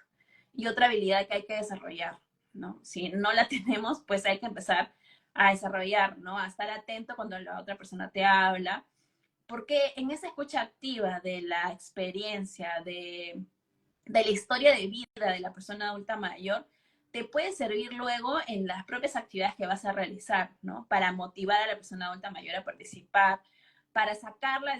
y otra habilidad que hay que desarrollar, ¿no? Si no la tenemos, pues hay que empezar a desarrollar, ¿no? A estar atento cuando la otra persona te habla, porque en esa escucha activa de la experiencia, de la historia de vida de la persona adulta mayor, te puede servir luego en las propias actividades que vas a realizar, ¿no? Para motivar a la persona adulta mayor a participar, para sacarla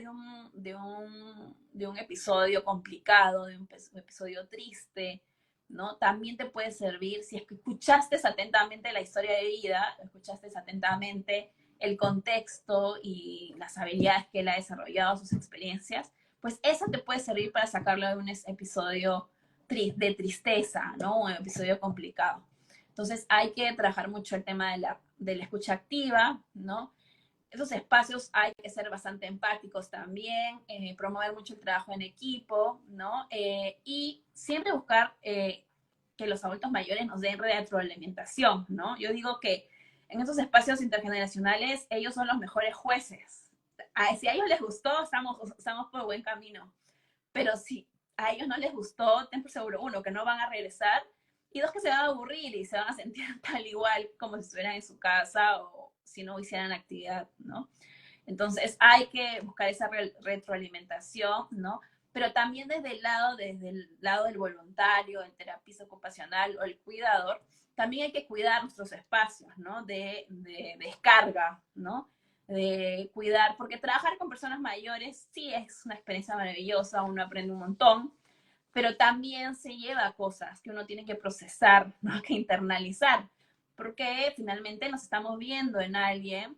de un episodio complicado, de un episodio triste, ¿no? También te puede servir si es que escuchaste atentamente la historia de vida, escuchaste atentamente el contexto y las habilidades que él ha desarrollado, sus experiencias, pues eso te puede servir para sacarlo de un episodio de tristeza, ¿no? Un episodio complicado. Entonces hay que trabajar mucho el tema de la escucha activa, ¿no? Esos espacios hay que ser bastante empáticos también, promover mucho el trabajo en equipo, ¿no? Y siempre buscar que los adultos mayores nos den retroalimentación, ¿no? Yo digo que en esos espacios intergeneracionales ellos son los mejores jueces. Si a ellos les gustó, estamos por buen camino. Pero si a ellos no les gustó, ten por seguro, uno, que no van a regresar, y dos, que se van a aburrir y se van a sentir tal igual como si estuvieran en su casa o si no hicieran actividad, ¿no? Entonces hay que buscar esa retroalimentación, ¿no? Pero también desde el lado del voluntario, el terapista ocupacional o el cuidador, también hay que cuidar nuestros espacios, ¿no? De descarga, ¿no? De cuidar, porque trabajar con personas mayores sí es una experiencia maravillosa, uno aprende un montón, pero también se lleva cosas que uno tiene que procesar, ¿no? Que internalizar, porque finalmente nos estamos viendo en alguien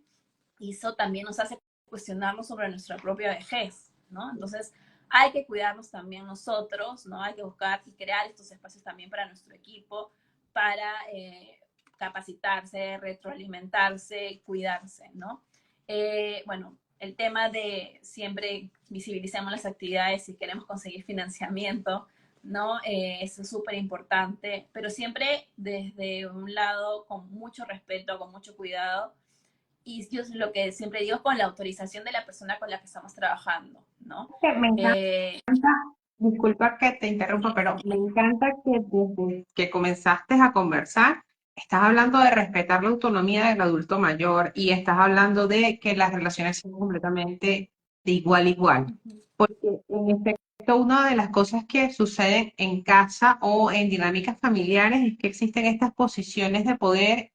y eso también nos hace cuestionarnos sobre nuestra propia vejez, ¿no? Entonces hay que cuidarnos también nosotros, ¿no? Hay que buscar y crear estos espacios también para nuestro equipo, para capacitarse, retroalimentarse, cuidarse, ¿no? Bueno, el tema de siempre visibilicemos las actividades si queremos conseguir financiamiento, ¿no? Eso es súper importante, pero siempre desde un lado con mucho respeto, con mucho cuidado, y yo lo que siempre digo, con la autorización de la persona con la que estamos trabajando, ¿no? Me encanta, Eh, disculpa que te interrumpa, pero me encanta que desde que comenzaste a conversar, estás hablando de respetar la autonomía del adulto mayor y estás hablando de que las relaciones son completamente de igual a igual. Porque en efecto, una de las cosas que suceden en casa o en dinámicas familiares es que existen estas posiciones de poder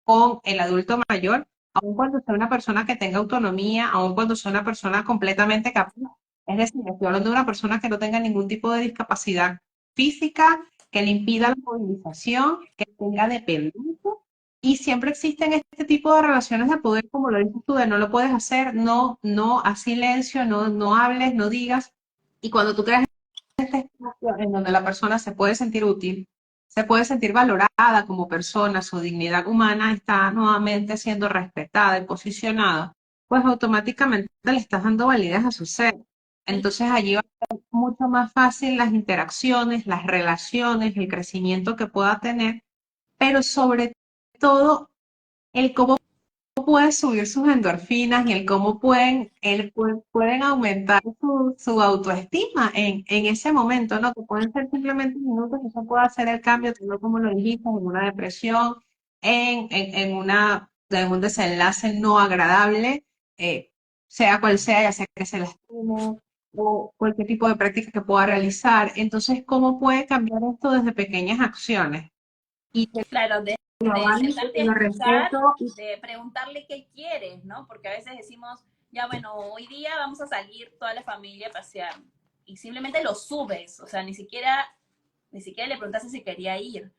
con el adulto mayor, aun cuando sea una persona que tenga autonomía, aun cuando sea una persona completamente capaz. Es decir, estoy hablando de una persona que no tenga ningún tipo de discapacidad física, que le impida la movilización, que tenga dependencia. Y siempre existen este tipo de relaciones de poder, como lo dices tú, de no lo puedes hacer, no, no, haz silencio, no, no hables, no digas. Y cuando tú creas este espacio en donde la persona se puede sentir útil, se puede sentir valorada como persona, su dignidad humana está nuevamente siendo respetada y posicionada, pues automáticamente le estás dando validez a su ser. Entonces allí va a ser mucho más fácil las interacciones, las relaciones, el crecimiento que pueda tener, pero sobre todo el cómo puede subir sus endorfinas y el cómo pueden aumentar su autoestima en ese momento, ¿no? Que pueden ser simplemente minutos y eso puede hacer el cambio, tal como lo dijiste, en una depresión, en un desenlace no agradable, sea cual sea, ya sea que se lastime o cualquier tipo de práctica que pueda realizar. Entonces, ¿cómo puede cambiar esto desde pequeñas acciones? Y que Claro, lo de hagan sentarte y a lo escuchar, respeto. de preguntarle qué quieres, ¿no? Porque a veces decimos, ya bueno, hoy día vamos a salir toda la familia a pasear. Y simplemente lo subes, o sea, ni siquiera le preguntaste si quería ir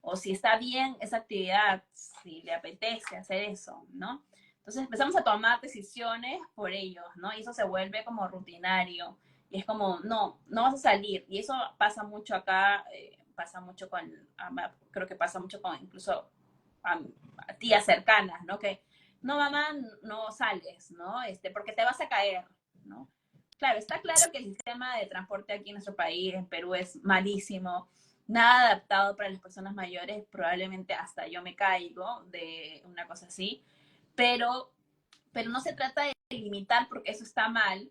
o si está bien esa actividad, si le apetece hacer eso, ¿no? Entonces empezamos a tomar decisiones por ellos, ¿no? Y eso se vuelve como rutinario. Y es como, no, no vas a salir. Y eso pasa mucho acá, pasa mucho con, creo que pasa mucho con incluso a, a tías cercanas, ¿no? Que, no, mamá, no sales, ¿no? Porque te vas a caer, ¿no? Claro, está claro que el sistema de transporte aquí en nuestro país, en Perú, es malísimo, nada adaptado para las personas mayores, probablemente hasta yo me caigo de una cosa así, pero, pero no se trata de limitar porque eso está mal,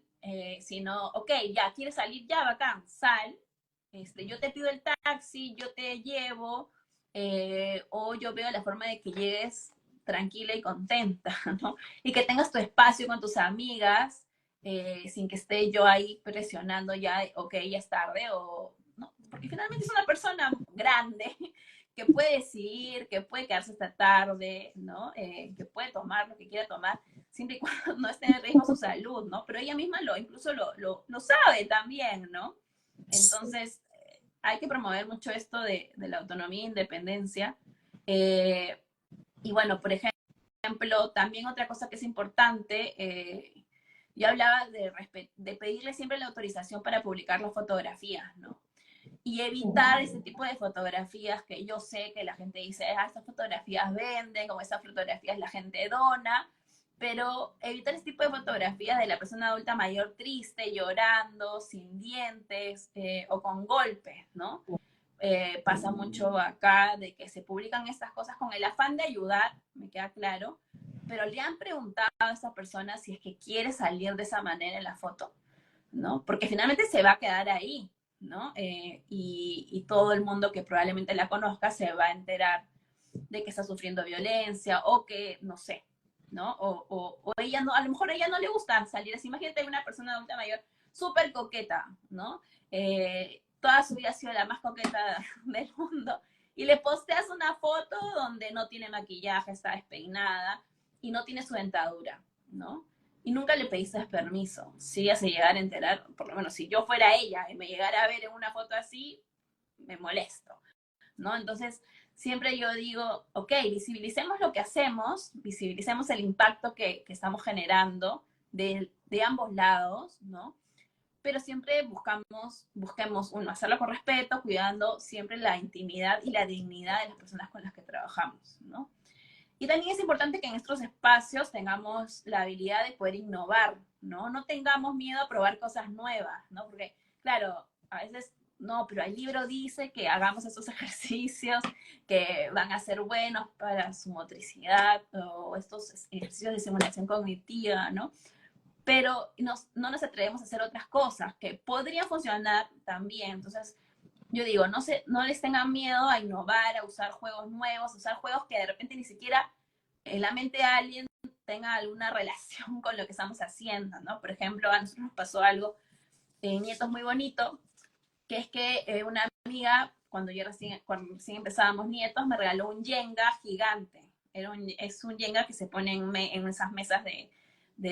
sino, ok, ya, quieres salir, ya, bacán, sal, yo te pido el taxi, yo te llevo, o yo veo la forma de que llegues tranquila y contenta, ¿no? Y que tengas tu espacio con tus amigas, sin que esté yo ahí presionando ya, ok, ya es tarde, o no, porque finalmente es una persona grande que puede decidir, que puede quedarse hasta tarde, ¿no? Que puede tomar lo que quiera tomar, siempre y cuando no esté en riesgo su salud, ¿no? Pero ella misma incluso lo sabe también, ¿no? Entonces, hay que promover mucho esto de la autonomía e independencia. Eh, y bueno, por ejemplo, también otra cosa que es importante, yo hablaba de pedirle siempre la autorización para publicar las fotografías, ¿no? Y evitar ese tipo de fotografías que yo sé que la gente dice, ah, estas fotografías venden, como estas fotografías la gente dona, pero evitar ese tipo de fotografías de la persona adulta mayor triste, llorando, sin dientes o con golpes, ¿no? Pasa mucho acá de que se publican estas cosas con el afán de ayudar, me queda claro, pero le han preguntado a esa persona si es que quiere salir de esa manera en la foto, ¿no? Porque finalmente se va a quedar ahí, ¿no? Y todo el mundo que probablemente la conozca se va a enterar de que está sufriendo violencia o que, no sé, ¿no? O ella no, a lo mejor a ella no le gusta salir así. Imagínate una persona adulta mayor súper coqueta, ¿no? Toda su vida ha sido la más coqueta del mundo y le posteas una foto donde no tiene maquillaje, está despeinada y no tiene su dentadura, ¿no? Y nunca le pediste permiso. Si ella se llegara a enterar, por lo menos si yo fuera ella y me llegara a ver en una foto así, me molesto, ¿no? Entonces, siempre yo digo, ok, visibilicemos lo que hacemos, visibilicemos el impacto que estamos generando de ambos lados, ¿no? Pero siempre busquemos, uno, hacerlo con respeto, cuidando siempre la intimidad y la dignidad de las personas con las que trabajamos, ¿no? Y también es importante que en estos espacios tengamos la habilidad de poder innovar, ¿no? No tengamos miedo a probar cosas nuevas, ¿no? Porque, claro, a veces, no, pero el libro dice que hagamos estos ejercicios que van a ser buenos para su motricidad o estos ejercicios de simulación cognitiva, ¿no? Pero no nos atrevemos a hacer otras cosas que podrían funcionar también. Entonces, yo digo, no les tengan miedo a innovar, a usar juegos nuevos, a usar juegos que de repente ni siquiera en la mente de alguien tenga alguna relación con lo que estamos haciendo, ¿no? Por ejemplo, a nosotros nos pasó algo en Nietos muy bonito, que es que una amiga, cuando recién empezábamos Nietos, me regaló un Jenga gigante. Es un Jenga que se pone en esas mesas de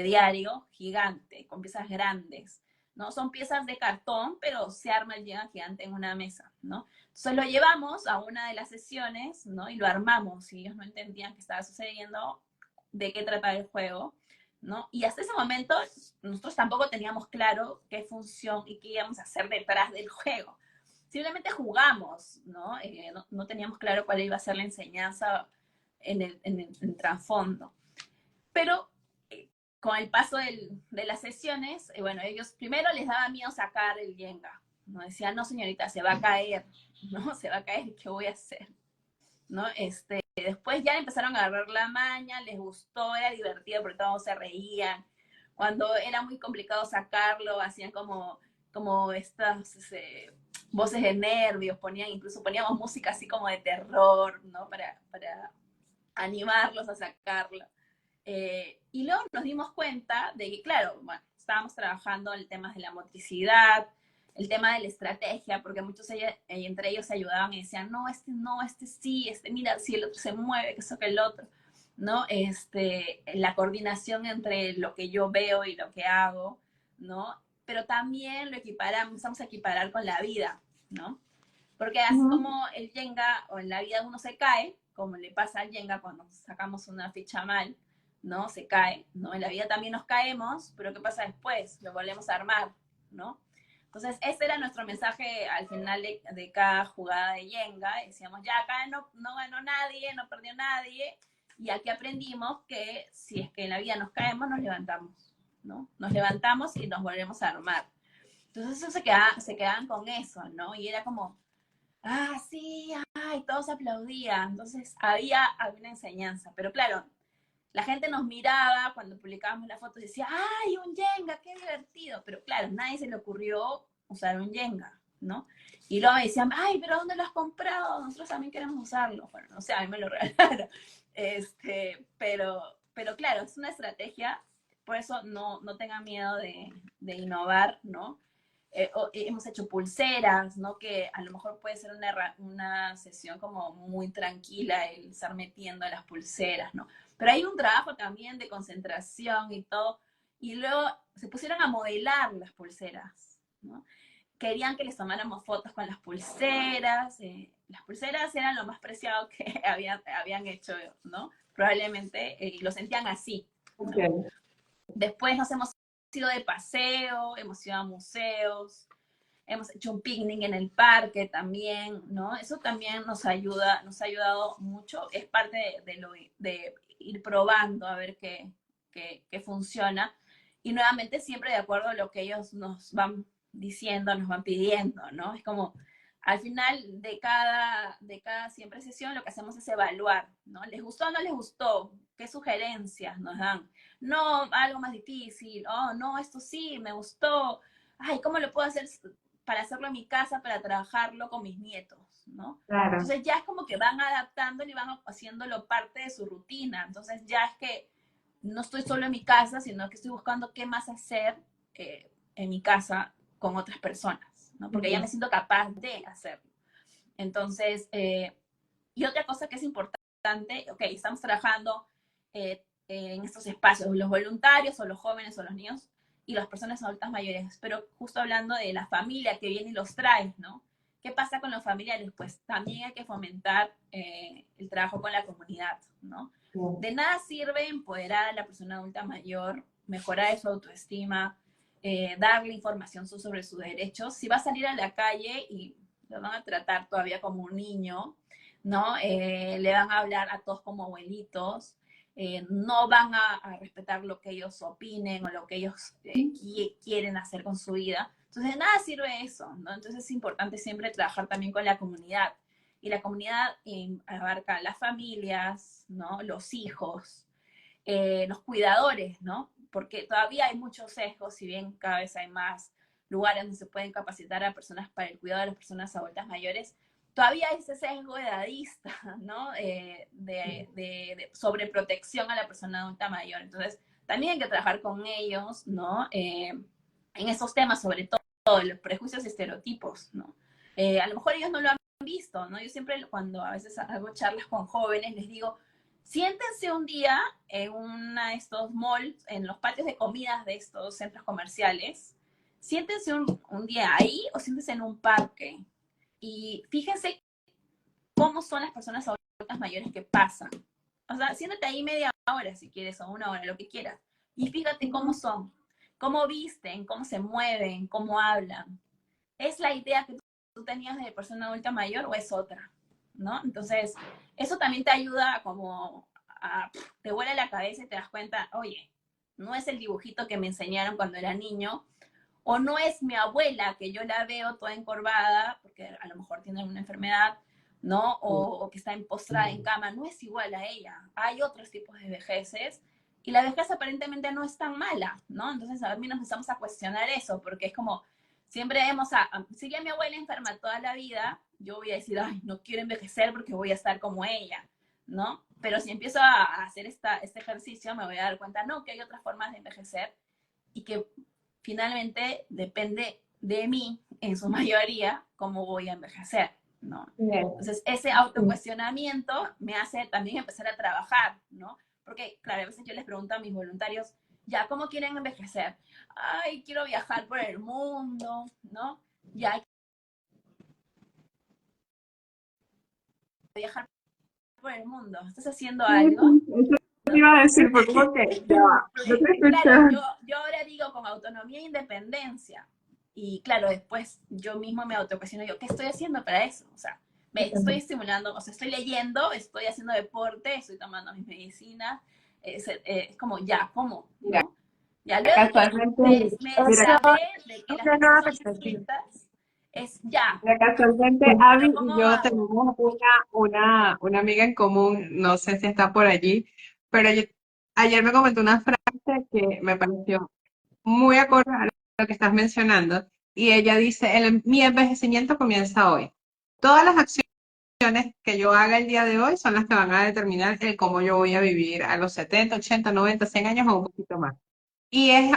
diario, gigante, con piezas grandes. ¿no? Son piezas de cartón, pero se arma el Jenga gigante en una mesa, ¿no? Entonces lo llevamos a una de las sesiones, ¿no? Y lo armamos, y ellos no entendían qué estaba sucediendo, de qué trataba el juego, ¿no? Y hasta ese momento nosotros tampoco teníamos claro qué función y qué íbamos a hacer detrás del juego. Simplemente jugamos, ¿no? No teníamos claro cuál iba a ser la enseñanza en el trasfondo. Pero con el paso de las sesiones, bueno, ellos primero les daba miedo sacar el Jenga, ¿no? Decían, no señorita, se va a caer, ¿no? Se va a caer, ¿qué voy a hacer? ¿No? Después ya empezaron a agarrar la maña, les gustó, era divertido porque todos se reían. Cuando era muy complicado sacarlo, hacían como estas voces de nervios, incluso poníamos música así como de terror, ¿no? Para animarlos a sacarlo. Y luego nos dimos cuenta de que, claro, bueno, estábamos trabajando el tema de la motricidad, el tema de la estrategia, porque muchos entre ellos se ayudaban y decían, no, este sí, mira, si el otro se mueve, que eso que el otro, ¿no? La coordinación entre lo que yo veo y lo que hago, ¿no? Pero también lo empezamos a equiparar con la vida, ¿no? Porque así como el Jenga o en la vida uno se cae, como le pasa al Jenga cuando sacamos una ficha mal, ¿no? Se cae, ¿no? En la vida también nos caemos, pero ¿qué pasa después? Lo volvemos a armar, ¿no? Entonces, ese era nuestro mensaje al final de cada jugada de Jenga. Decíamos, ya acá no ganó nadie, no perdió nadie, y aquí aprendimos que si es que en la vida nos caemos, nos levantamos, ¿no? Nos levantamos y nos volvemos a armar. Entonces, eso se quedaban con eso, ¿no? Y era como, sí, ay, todos aplaudían. Entonces, había una enseñanza. Pero claro, la gente nos miraba cuando publicábamos la foto y decía, ¡ay, un Jenga, qué divertido! Pero claro, nadie se le ocurrió usar un Jenga, ¿no? Y luego me decían, ¡ay, pero dónde lo has comprado! Nosotros también queremos usarlo. Bueno, no sé, a mí me lo regalaron. Pero claro, es una estrategia, por eso no tengan miedo de innovar, ¿no? Hemos hecho pulseras, ¿no? Que a lo mejor puede ser una sesión como muy tranquila el estar metiendo las pulseras, ¿no? Pero hay un trabajo también de concentración y todo. Y luego se pusieron a modelar las pulseras, ¿no? Querían que les tomáramos fotos con las pulseras. Las pulseras eran lo más preciado que habían hecho, ¿no? Probablemente, y lo sentían así, ¿no? Okay. Después nos hemos ido de paseo, hemos ido a museos, hemos hecho un picnic en el parque también, ¿no? Eso también nos ha ayudado mucho, es parte de ir probando a ver qué funciona, y nuevamente siempre de acuerdo a lo que ellos nos van diciendo, nos van pidiendo, ¿no? Es como, al final de cada siempre sesión, lo que hacemos es evaluar, ¿no? ¿Les gustó o no les gustó? ¿Qué sugerencias nos dan? No, algo más difícil, oh, no, esto sí, me gustó, ay, ¿cómo lo puedo hacer para hacerlo en mi casa, para trabajarlo con mis nietos, ¿no? Claro. Entonces ya es como que van adaptándolo y van haciéndolo parte de su rutina. Entonces ya es que no estoy solo en mi casa, sino que estoy buscando qué más hacer en mi casa con otras personas, ¿no? Porque ya me siento capaz de hacerlo. Entonces, y otra cosa que es importante, ok, estamos trabajando en estos espacios, los voluntarios o los jóvenes o los niños y las personas adultas mayores, pero justo hablando de la familia que viene y los trae, ¿no? ¿Qué pasa con los familiares? Pues también hay que fomentar el trabajo con la comunidad, ¿no? De nada sirve empoderar a la persona adulta mayor, mejorar su autoestima, darle información sobre sus derechos, si va a salir a la calle y lo van a tratar todavía como un niño, ¿no? Le van a hablar a todos como abuelitos, no van a respetar lo que ellos opinen o lo que ellos quieren hacer con su vida. Entonces, de nada sirve eso, ¿no? Entonces, es importante siempre trabajar también con la comunidad. Y la comunidad abarca las familias, ¿no? Los hijos, los cuidadores, ¿no? Porque todavía hay muchos sesgos, si bien cada vez hay más lugares donde se pueden capacitar a personas para el cuidado de las personas adultas mayores, todavía hay ese sesgo edadista, ¿no? De sobreprotección a la persona adulta mayor. Entonces, también hay que trabajar con ellos, ¿no? En esos temas, sobre todo, los prejuicios y estereotipos, ¿no? A lo mejor ellos no lo han visto, ¿no? Yo siempre, cuando a veces hago charlas con jóvenes, les digo, siéntense un día en uno de estos malls, en los patios de comidas de estos centros comerciales, siéntense un día ahí o siéntense en un parque y fíjense cómo son las personas adultas mayores que pasan. O sea, siéntate ahí media hora si quieres, o una hora, lo que quieras. Y fíjate cómo son, cómo visten, cómo se mueven, cómo hablan. ¿Es la idea que tú tenías de persona adulta mayor o es otra? ¿No? Entonces, eso también te ayuda como te vuela la cabeza y te das cuenta, oye, no es el dibujito que me enseñaron cuando era niño, o no es mi abuela que yo la veo toda encorvada, porque a lo mejor tiene alguna enfermedad, ¿no? O que está postrada en cama, no es igual a ella. Hay otros tipos de vejeces y la vejez aparentemente no es tan mala, ¿no? Entonces a mí nos empezamos a cuestionar eso, porque es como, siempre vemos si ya mi abuela enferma toda la vida, yo voy a decir, ay, no quiero envejecer porque voy a estar como ella, ¿no? Pero si empiezo a hacer este ejercicio, me voy a dar cuenta, no, que hay otras formas de envejecer y que finalmente depende de mí, en su mayoría, cómo voy a envejecer, ¿no? Bien. Entonces, ese autocuestionamiento me hace también empezar a trabajar, ¿no? Porque, claro, a veces yo les pregunto a mis voluntarios, ya, ¿cómo quieren envejecer? Ay, quiero viajar por el mundo, ¿no? Ya, viajar por el mundo. ¿Estás haciendo algo? Eso te iba a decir, fue como que ya va, no te Claro, escuché. yo ahora digo con autonomía e independencia. Y claro, después yo mismo me autocuestiono, yo, ¿qué estoy haciendo para eso? O sea, me estoy estimulando, o sea, estoy leyendo, estoy haciendo deporte, estoy tomando mis medicinas. Es como, ya, ¿cómo? Mira, ¿No? Ya luego que casualmente, me mira, Eso desclavé de es que las una cosas nueva son perspectiva. distintas, es ya, mira, casualmente pero Abby y ¿cómo yo hago? tenemos una amiga en común, no sé si está por allí, pero ayer me comentó una frase que me pareció muy acorde a lo que estás mencionando, y ella dice, mi envejecimiento comienza hoy. Todas las acciones que yo haga el día de hoy son las que van a determinar el cómo yo voy a vivir a los 70, 80, 90, 100 años o un poquito más. Y es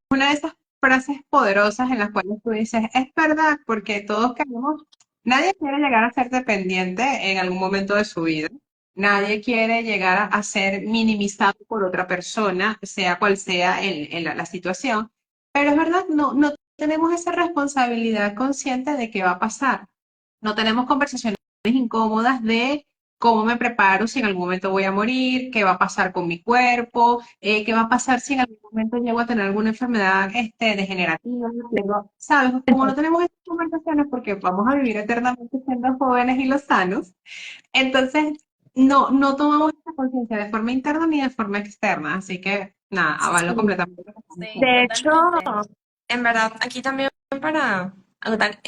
una de esas frases poderosas en las cuales tú dices, es verdad, porque todos queremos, nadie quiere llegar a ser dependiente en algún momento de su vida. Nadie quiere llegar a ser minimizado por otra persona, sea cual sea la situación. Pero es verdad, no tenemos esa responsabilidad consciente de qué va a pasar. No tenemos conversaciones incómodas de cómo me preparo si en algún momento voy a morir, qué va a pasar con mi cuerpo, qué va a pasar si en algún momento llego a tener alguna enfermedad degenerativa, ¿sabes? Como no tenemos esas conversaciones porque vamos a vivir eternamente siendo jóvenes y los sanos, entonces no tomamos esa conciencia de forma interna ni de forma externa, así que nada, avalo Sí. completamente lo que estás Sí, diciendo. De hecho, totalmente. en verdad, aquí también para acotar,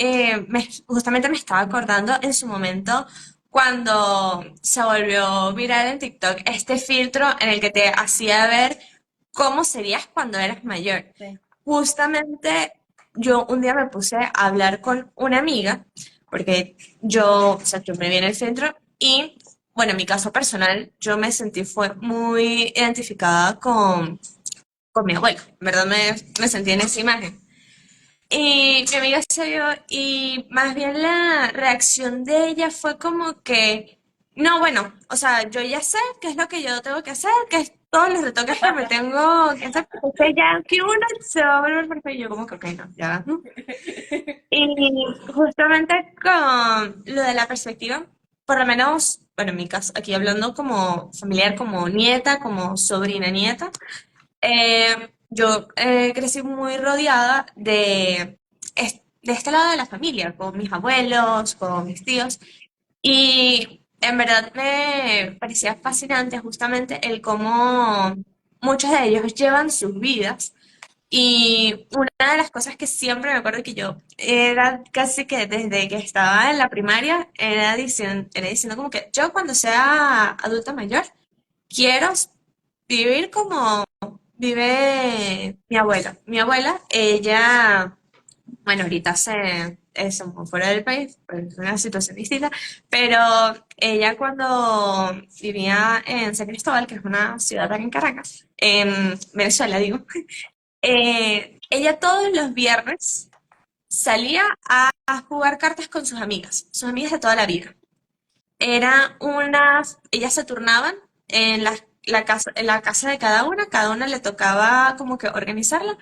justamente me estaba acordando en su momento cuando se volvió viral en TikTok este filtro en el que te hacía ver cómo serías cuando eras mayor. Sí. Justamente yo un día me puse a hablar con una amiga, porque yo, o sea, yo me vi en el filtro y, bueno, en mi caso personal, yo me sentí fue muy identificada con mi abuelo, en verdad me sentí en esa imagen. Y mi amiga se vio y más bien la reacción de ella fue como que, no, bueno, o sea, yo ya sé qué es lo que yo tengo que hacer, que es todos los retoques que me tengo que hacer, porque ya que uno se va a volver perfecto, y yo como que, ok, no, ya. Y justamente con lo de la perspectiva, por lo menos, bueno, en mi caso, aquí hablando como familiar, como nieta, como sobrina nieta, yo crecí muy rodeada de este lado de la familia, con mis abuelos, con mis tíos, y en verdad me parecía fascinante justamente el cómo muchos de ellos llevan sus vidas. Y una de las cosas que siempre me acuerdo que yo era casi que desde que estaba en la primaria, era diciendo como que yo cuando sea adulta mayor, quiero vivir como vive mi abuela. Mi abuela, ella, bueno, ahorita se fue fuera del país, pues, es una situación distinta, pero ella cuando vivía en San Cristóbal, que es una ciudad acá en Caracas, en Venezuela, digo, ella todos los viernes salía a jugar cartas con sus amigas de toda la vida. Ellas se turnaban en la casa de cada una le tocaba como que organizarla,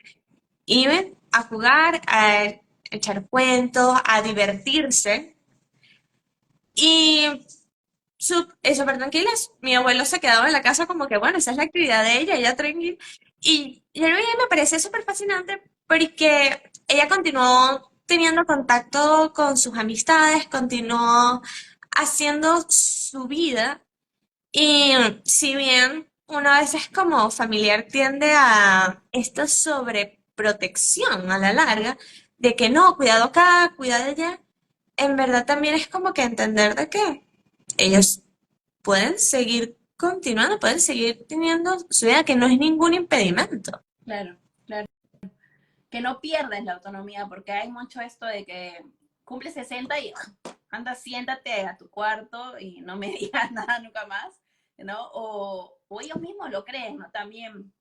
iban a jugar, a echar cuentos, a divertirse. Y súper tranquilas. Mi abuelo se quedaba en la casa como que, bueno, esa es la actividad de ella, ella tranquila. Y a mí me parecía súper fascinante porque ella continuó teniendo contacto con sus amistades, continuó haciendo su vida. Y si bien una vez es como familiar tiende a esta sobreprotección a la larga, de que no, cuidado acá, cuidado allá, en verdad también es como que entender de que ellos pueden seguir continuando, pueden seguir teniendo su vida, que no es ningún impedimento. Claro, claro. Que no pierdes la autonomía, porque hay mucho esto de que cumple 60 y anda, siéntate a tu cuarto y no me digas nada nunca más, ¿no? O ellos mismos lo creen, ¿no? También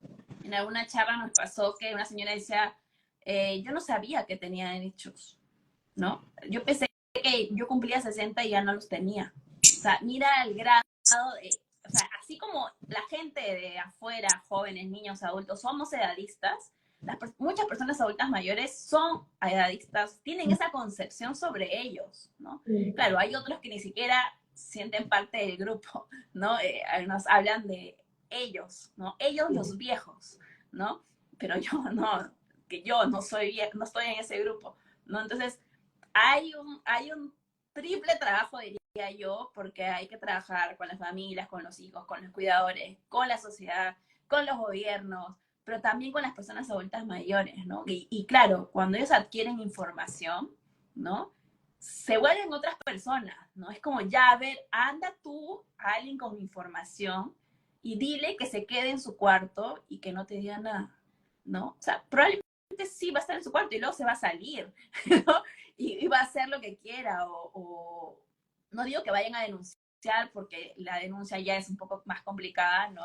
en alguna charla nos pasó que una señora decía, yo no sabía que tenía derechos, ¿no? Yo pensé que yo cumplía 60 y ya no los tenía. O sea, mira el grado de, o sea, así como la gente de afuera, jóvenes, niños, adultos, somos edadistas, muchas personas adultas mayores son edadistas, tienen esa concepción sobre ellos, ¿no? Claro, hay otros que ni siquiera sienten parte del grupo, ¿no? Nos hablan de ellos, ¿no? Ellos los viejos, ¿no? Pero yo no, que yo no soy viejo, no estoy en ese grupo, ¿no? Entonces, hay un triple trabajo, diría yo, porque hay que trabajar con las familias, con los hijos, con los cuidadores, con la sociedad, con los gobiernos, pero también con las personas adultas mayores, ¿no? Y claro, cuando ellos adquieren información, ¿no? Se vuelven otras personas, ¿no? Es como, ya, a ver, anda tú a alguien con información y dile que se quede en su cuarto y que no te diga nada, ¿no? O sea, probablemente sí va a estar en su cuarto y luego se va a salir, ¿no? Y va a hacer lo que quiera o no digo que vayan a denunciar porque la denuncia ya es un poco más complicada, ¿no?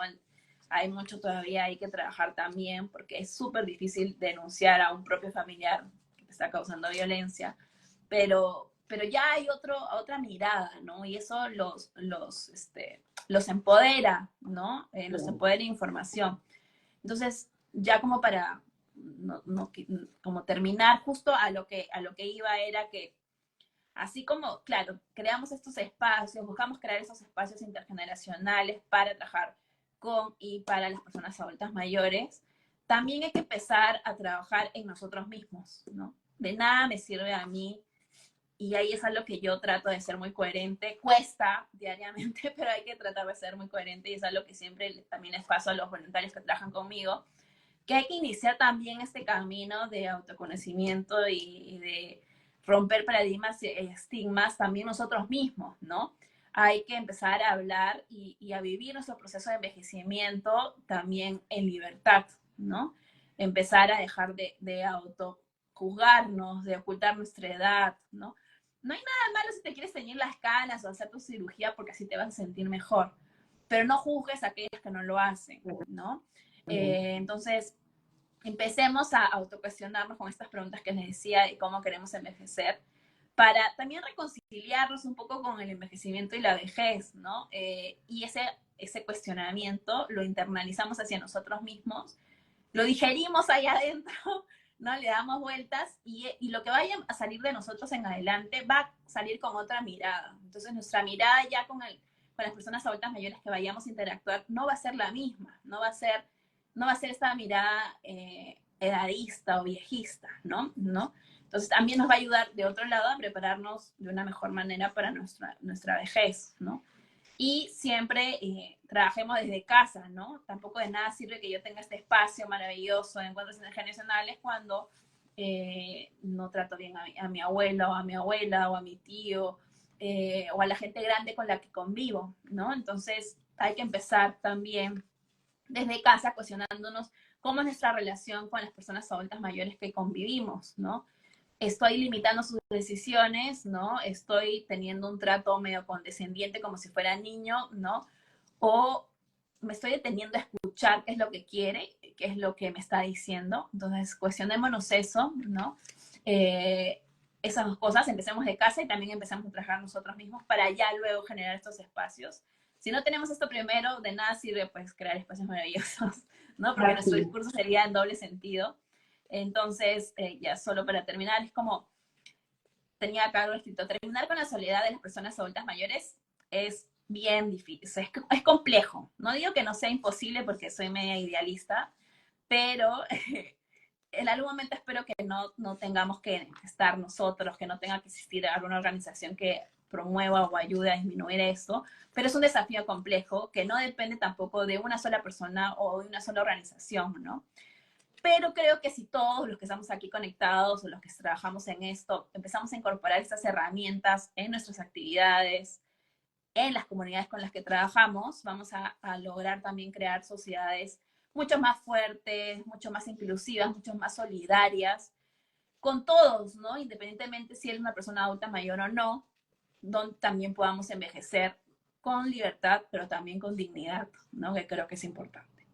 Hay mucho todavía, hay que trabajar también porque es súper difícil denunciar a un propio familiar que te está causando violencia, pero ya hay otra mirada, ¿no? Y eso los empodera, ¿no? Los empodera información. Entonces, ya como para como terminar justo a lo que iba era que así como, claro, creamos estos espacios, buscamos crear esos espacios intergeneracionales para trabajar con y para las personas adultas mayores, también hay que empezar a trabajar en nosotros mismos, ¿no? De nada me sirve a mí, y ahí es algo que yo trato de ser muy coherente, cuesta diariamente, pero hay que tratar de ser muy coherente y es algo que siempre también les paso a los voluntarios que trabajan conmigo, que hay que iniciar también este camino de autoconocimiento y de romper paradigmas y estigmas también nosotros mismos, ¿no? Hay que empezar a hablar y a vivir nuestro proceso de envejecimiento también en libertad, ¿no? Empezar a dejar de autojuzgarnos, de ocultar nuestra edad, ¿no? No hay nada malo si te quieres teñir las canas o hacer tu cirugía porque así te vas a sentir mejor, pero no juzgues a aquellos que no lo hacen, ¿no? Entonces, empecemos a autocuestionarnos con estas preguntas que les decía de cómo queremos envejecer, para también reconciliarnos un poco con el envejecimiento y la vejez, ¿no? Y ese cuestionamiento lo internalizamos hacia nosotros mismos, lo digerimos ahí adentro, ¿no? Le damos vueltas y lo que vaya a salir de nosotros en adelante va a salir con otra mirada. Entonces, nuestra mirada ya con las personas adultas mayores que vayamos a interactuar no va a ser la misma, no va a ser esta mirada edadista o viejista, ¿no? ¿no? Entonces también nos va a ayudar de otro lado a prepararnos de una mejor manera para nuestra vejez, ¿no? Y siempre trabajemos desde casa, ¿no? Tampoco de nada sirve que yo tenga este espacio maravilloso de encuentros intergeneracionales cuando no trato bien a mi abuelo o a mi abuela o a mi tío o a la gente grande con la que convivo, ¿no? Entonces hay que empezar también desde casa cuestionándonos cómo es nuestra relación con las personas adultas mayores que convivimos, ¿no? Estoy limitando sus decisiones, ¿no? Estoy teniendo un trato medio condescendiente como si fuera niño, ¿no? O me estoy deteniendo a escuchar qué es lo que quiere, qué es lo que me está diciendo. Entonces, cuestionémonos eso, ¿no? Esas dos cosas, empecemos de casa y también empecemos a trabajar nosotros mismos para ya luego generar estos espacios. Si no tenemos esto primero, de nada sirve pues crear espacios maravillosos, ¿no? Porque nuestro discurso sería en doble sentido. Entonces, ya solo para terminar, es como tenía acá algo escrito, terminar con la soledad de las personas adultas mayores es bien difícil, es complejo. No digo que no sea imposible porque soy media idealista, pero en algún momento espero que no tengamos que estar nosotros, que no tenga que existir alguna organización que promueva o ayude a disminuir esto, pero es un desafío complejo que no depende tampoco de una sola persona o de una sola organización, ¿no? Pero creo que si todos los que estamos aquí conectados o los que trabajamos en esto empezamos a incorporar estas herramientas en nuestras actividades, en las comunidades con las que trabajamos, vamos a lograr también crear sociedades mucho más fuertes, mucho más inclusivas, mucho más solidarias, con todos, ¿no? Independientemente si eres una persona adulta mayor o no, donde también podamos envejecer con libertad, pero también con dignidad, ¿no? Que creo que es importante.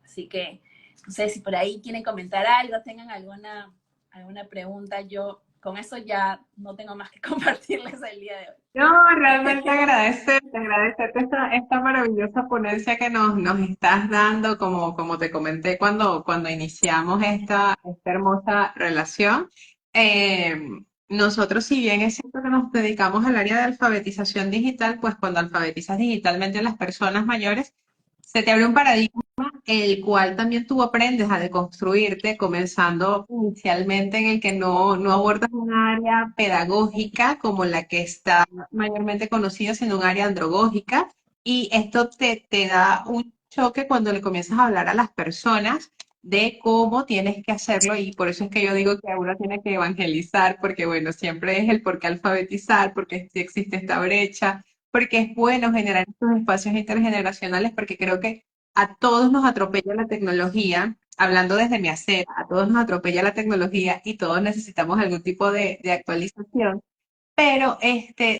Así que, no sé si por ahí quieren comentar algo, tengan alguna pregunta, yo con eso ya no tengo más que compartirles el día de hoy. No, realmente agradecerte esta maravillosa ponencia que nos estás dando, como te comenté cuando iniciamos esta hermosa relación. Nosotros, si bien es cierto que nos dedicamos al área de alfabetización digital, pues cuando alfabetizas digitalmente a las personas mayores, se te abre un paradigma el cual también tú aprendes a deconstruirte, comenzando inicialmente en el que no abordas un área pedagógica como la que está mayormente conocida, sino un área androgógica, y esto te da un choque cuando le comienzas a hablar a las personas de cómo tienes que hacerlo, y por eso es que yo digo que uno tiene que evangelizar, porque bueno, siempre es el por qué alfabetizar, porque sí existe esta brecha, porque es bueno generar estos espacios intergeneracionales, porque creo que a todos nos atropella la tecnología, hablando desde mi acera, a todos nos atropella la tecnología y todos necesitamos algún tipo de actualización, pero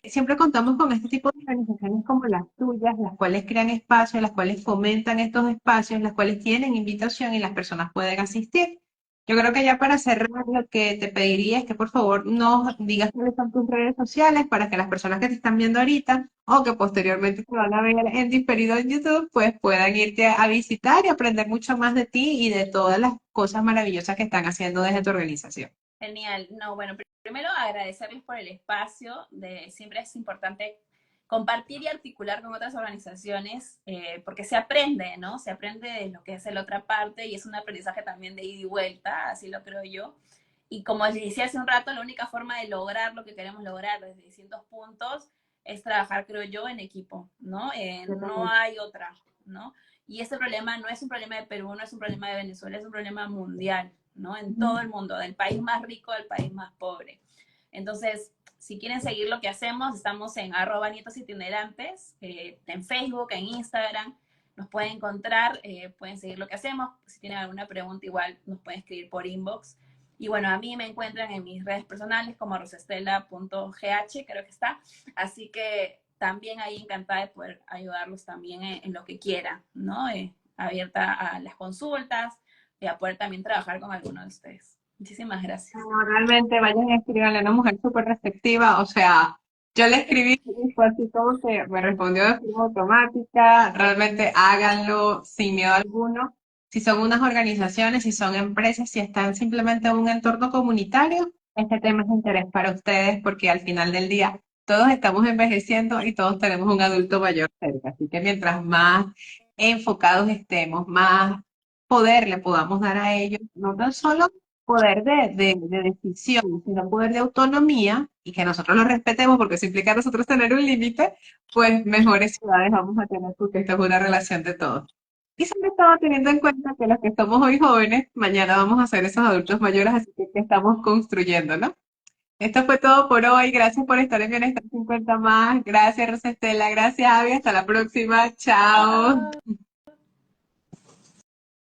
siempre contamos con este tipo de organizaciones como las tuyas, las cuales crean espacios, las cuales fomentan estos espacios, las cuales tienen invitación y las personas pueden asistir. Yo creo que ya para cerrar, lo que te pediría es que por favor nos digas cuáles son tus redes sociales para que las personas que te están viendo ahorita o que posteriormente te van a ver en diferido en YouTube, pues puedan irte a visitar y aprender mucho más de ti y de todas las cosas maravillosas que están haciendo desde tu organización. Genial. No, bueno, primero agradecerles por el espacio. Siempre es importante compartir y articular con otras organizaciones, porque se aprende, ¿no? Se aprende de lo que es la otra parte y es un aprendizaje también de ida y vuelta, así lo creo yo. Y como les decía hace un rato, la única forma de lograr lo que queremos lograr desde distintos puntos es trabajar, creo yo, en equipo, ¿no? No hay otra, ¿no? Y este problema no es un problema de Perú, no es un problema de Venezuela, es un problema mundial, ¿no? En todo el mundo, del país más rico al país más pobre. Entonces, si quieren seguir lo que hacemos, estamos en @nietositinerantes, en Facebook, en Instagram, nos pueden encontrar, pueden seguir lo que hacemos. Si tienen alguna pregunta, igual nos pueden escribir por inbox. Y bueno, a mí me encuentran en mis redes personales como rosestela.gh, creo que está. Así que también ahí encantada de poder ayudarlos también en lo que quieran, ¿no? Abierta a las consultas y a poder también trabajar con algunos de ustedes. Muchísimas gracias. No, realmente vayan y escribanle a una mujer súper receptiva, o sea, yo le escribí y fue así como que me respondió de forma automática, realmente háganlo sin miedo alguno. Si son unas organizaciones, si son empresas, si están simplemente en un entorno comunitario, este tema es de interés para ustedes porque al final del día todos estamos envejeciendo y todos tenemos un adulto mayor cerca, así que mientras más enfocados estemos, más poder le podamos dar a ellos, no tan solo poder de decisión, sino poder de autonomía y que nosotros lo respetemos porque eso implica a nosotros tener un límite, pues mejores ciudades vamos a tener porque esto es una relación de todos. Y sobre todo teniendo en cuenta que los que somos hoy jóvenes, mañana vamos a ser esos adultos mayores, así que estamos construyendo, ¿no? Esto fue todo por hoy. Gracias por estar en Bienestar 50 más. Gracias, Rosa Estela. Gracias, Avi. Hasta la próxima. Chao.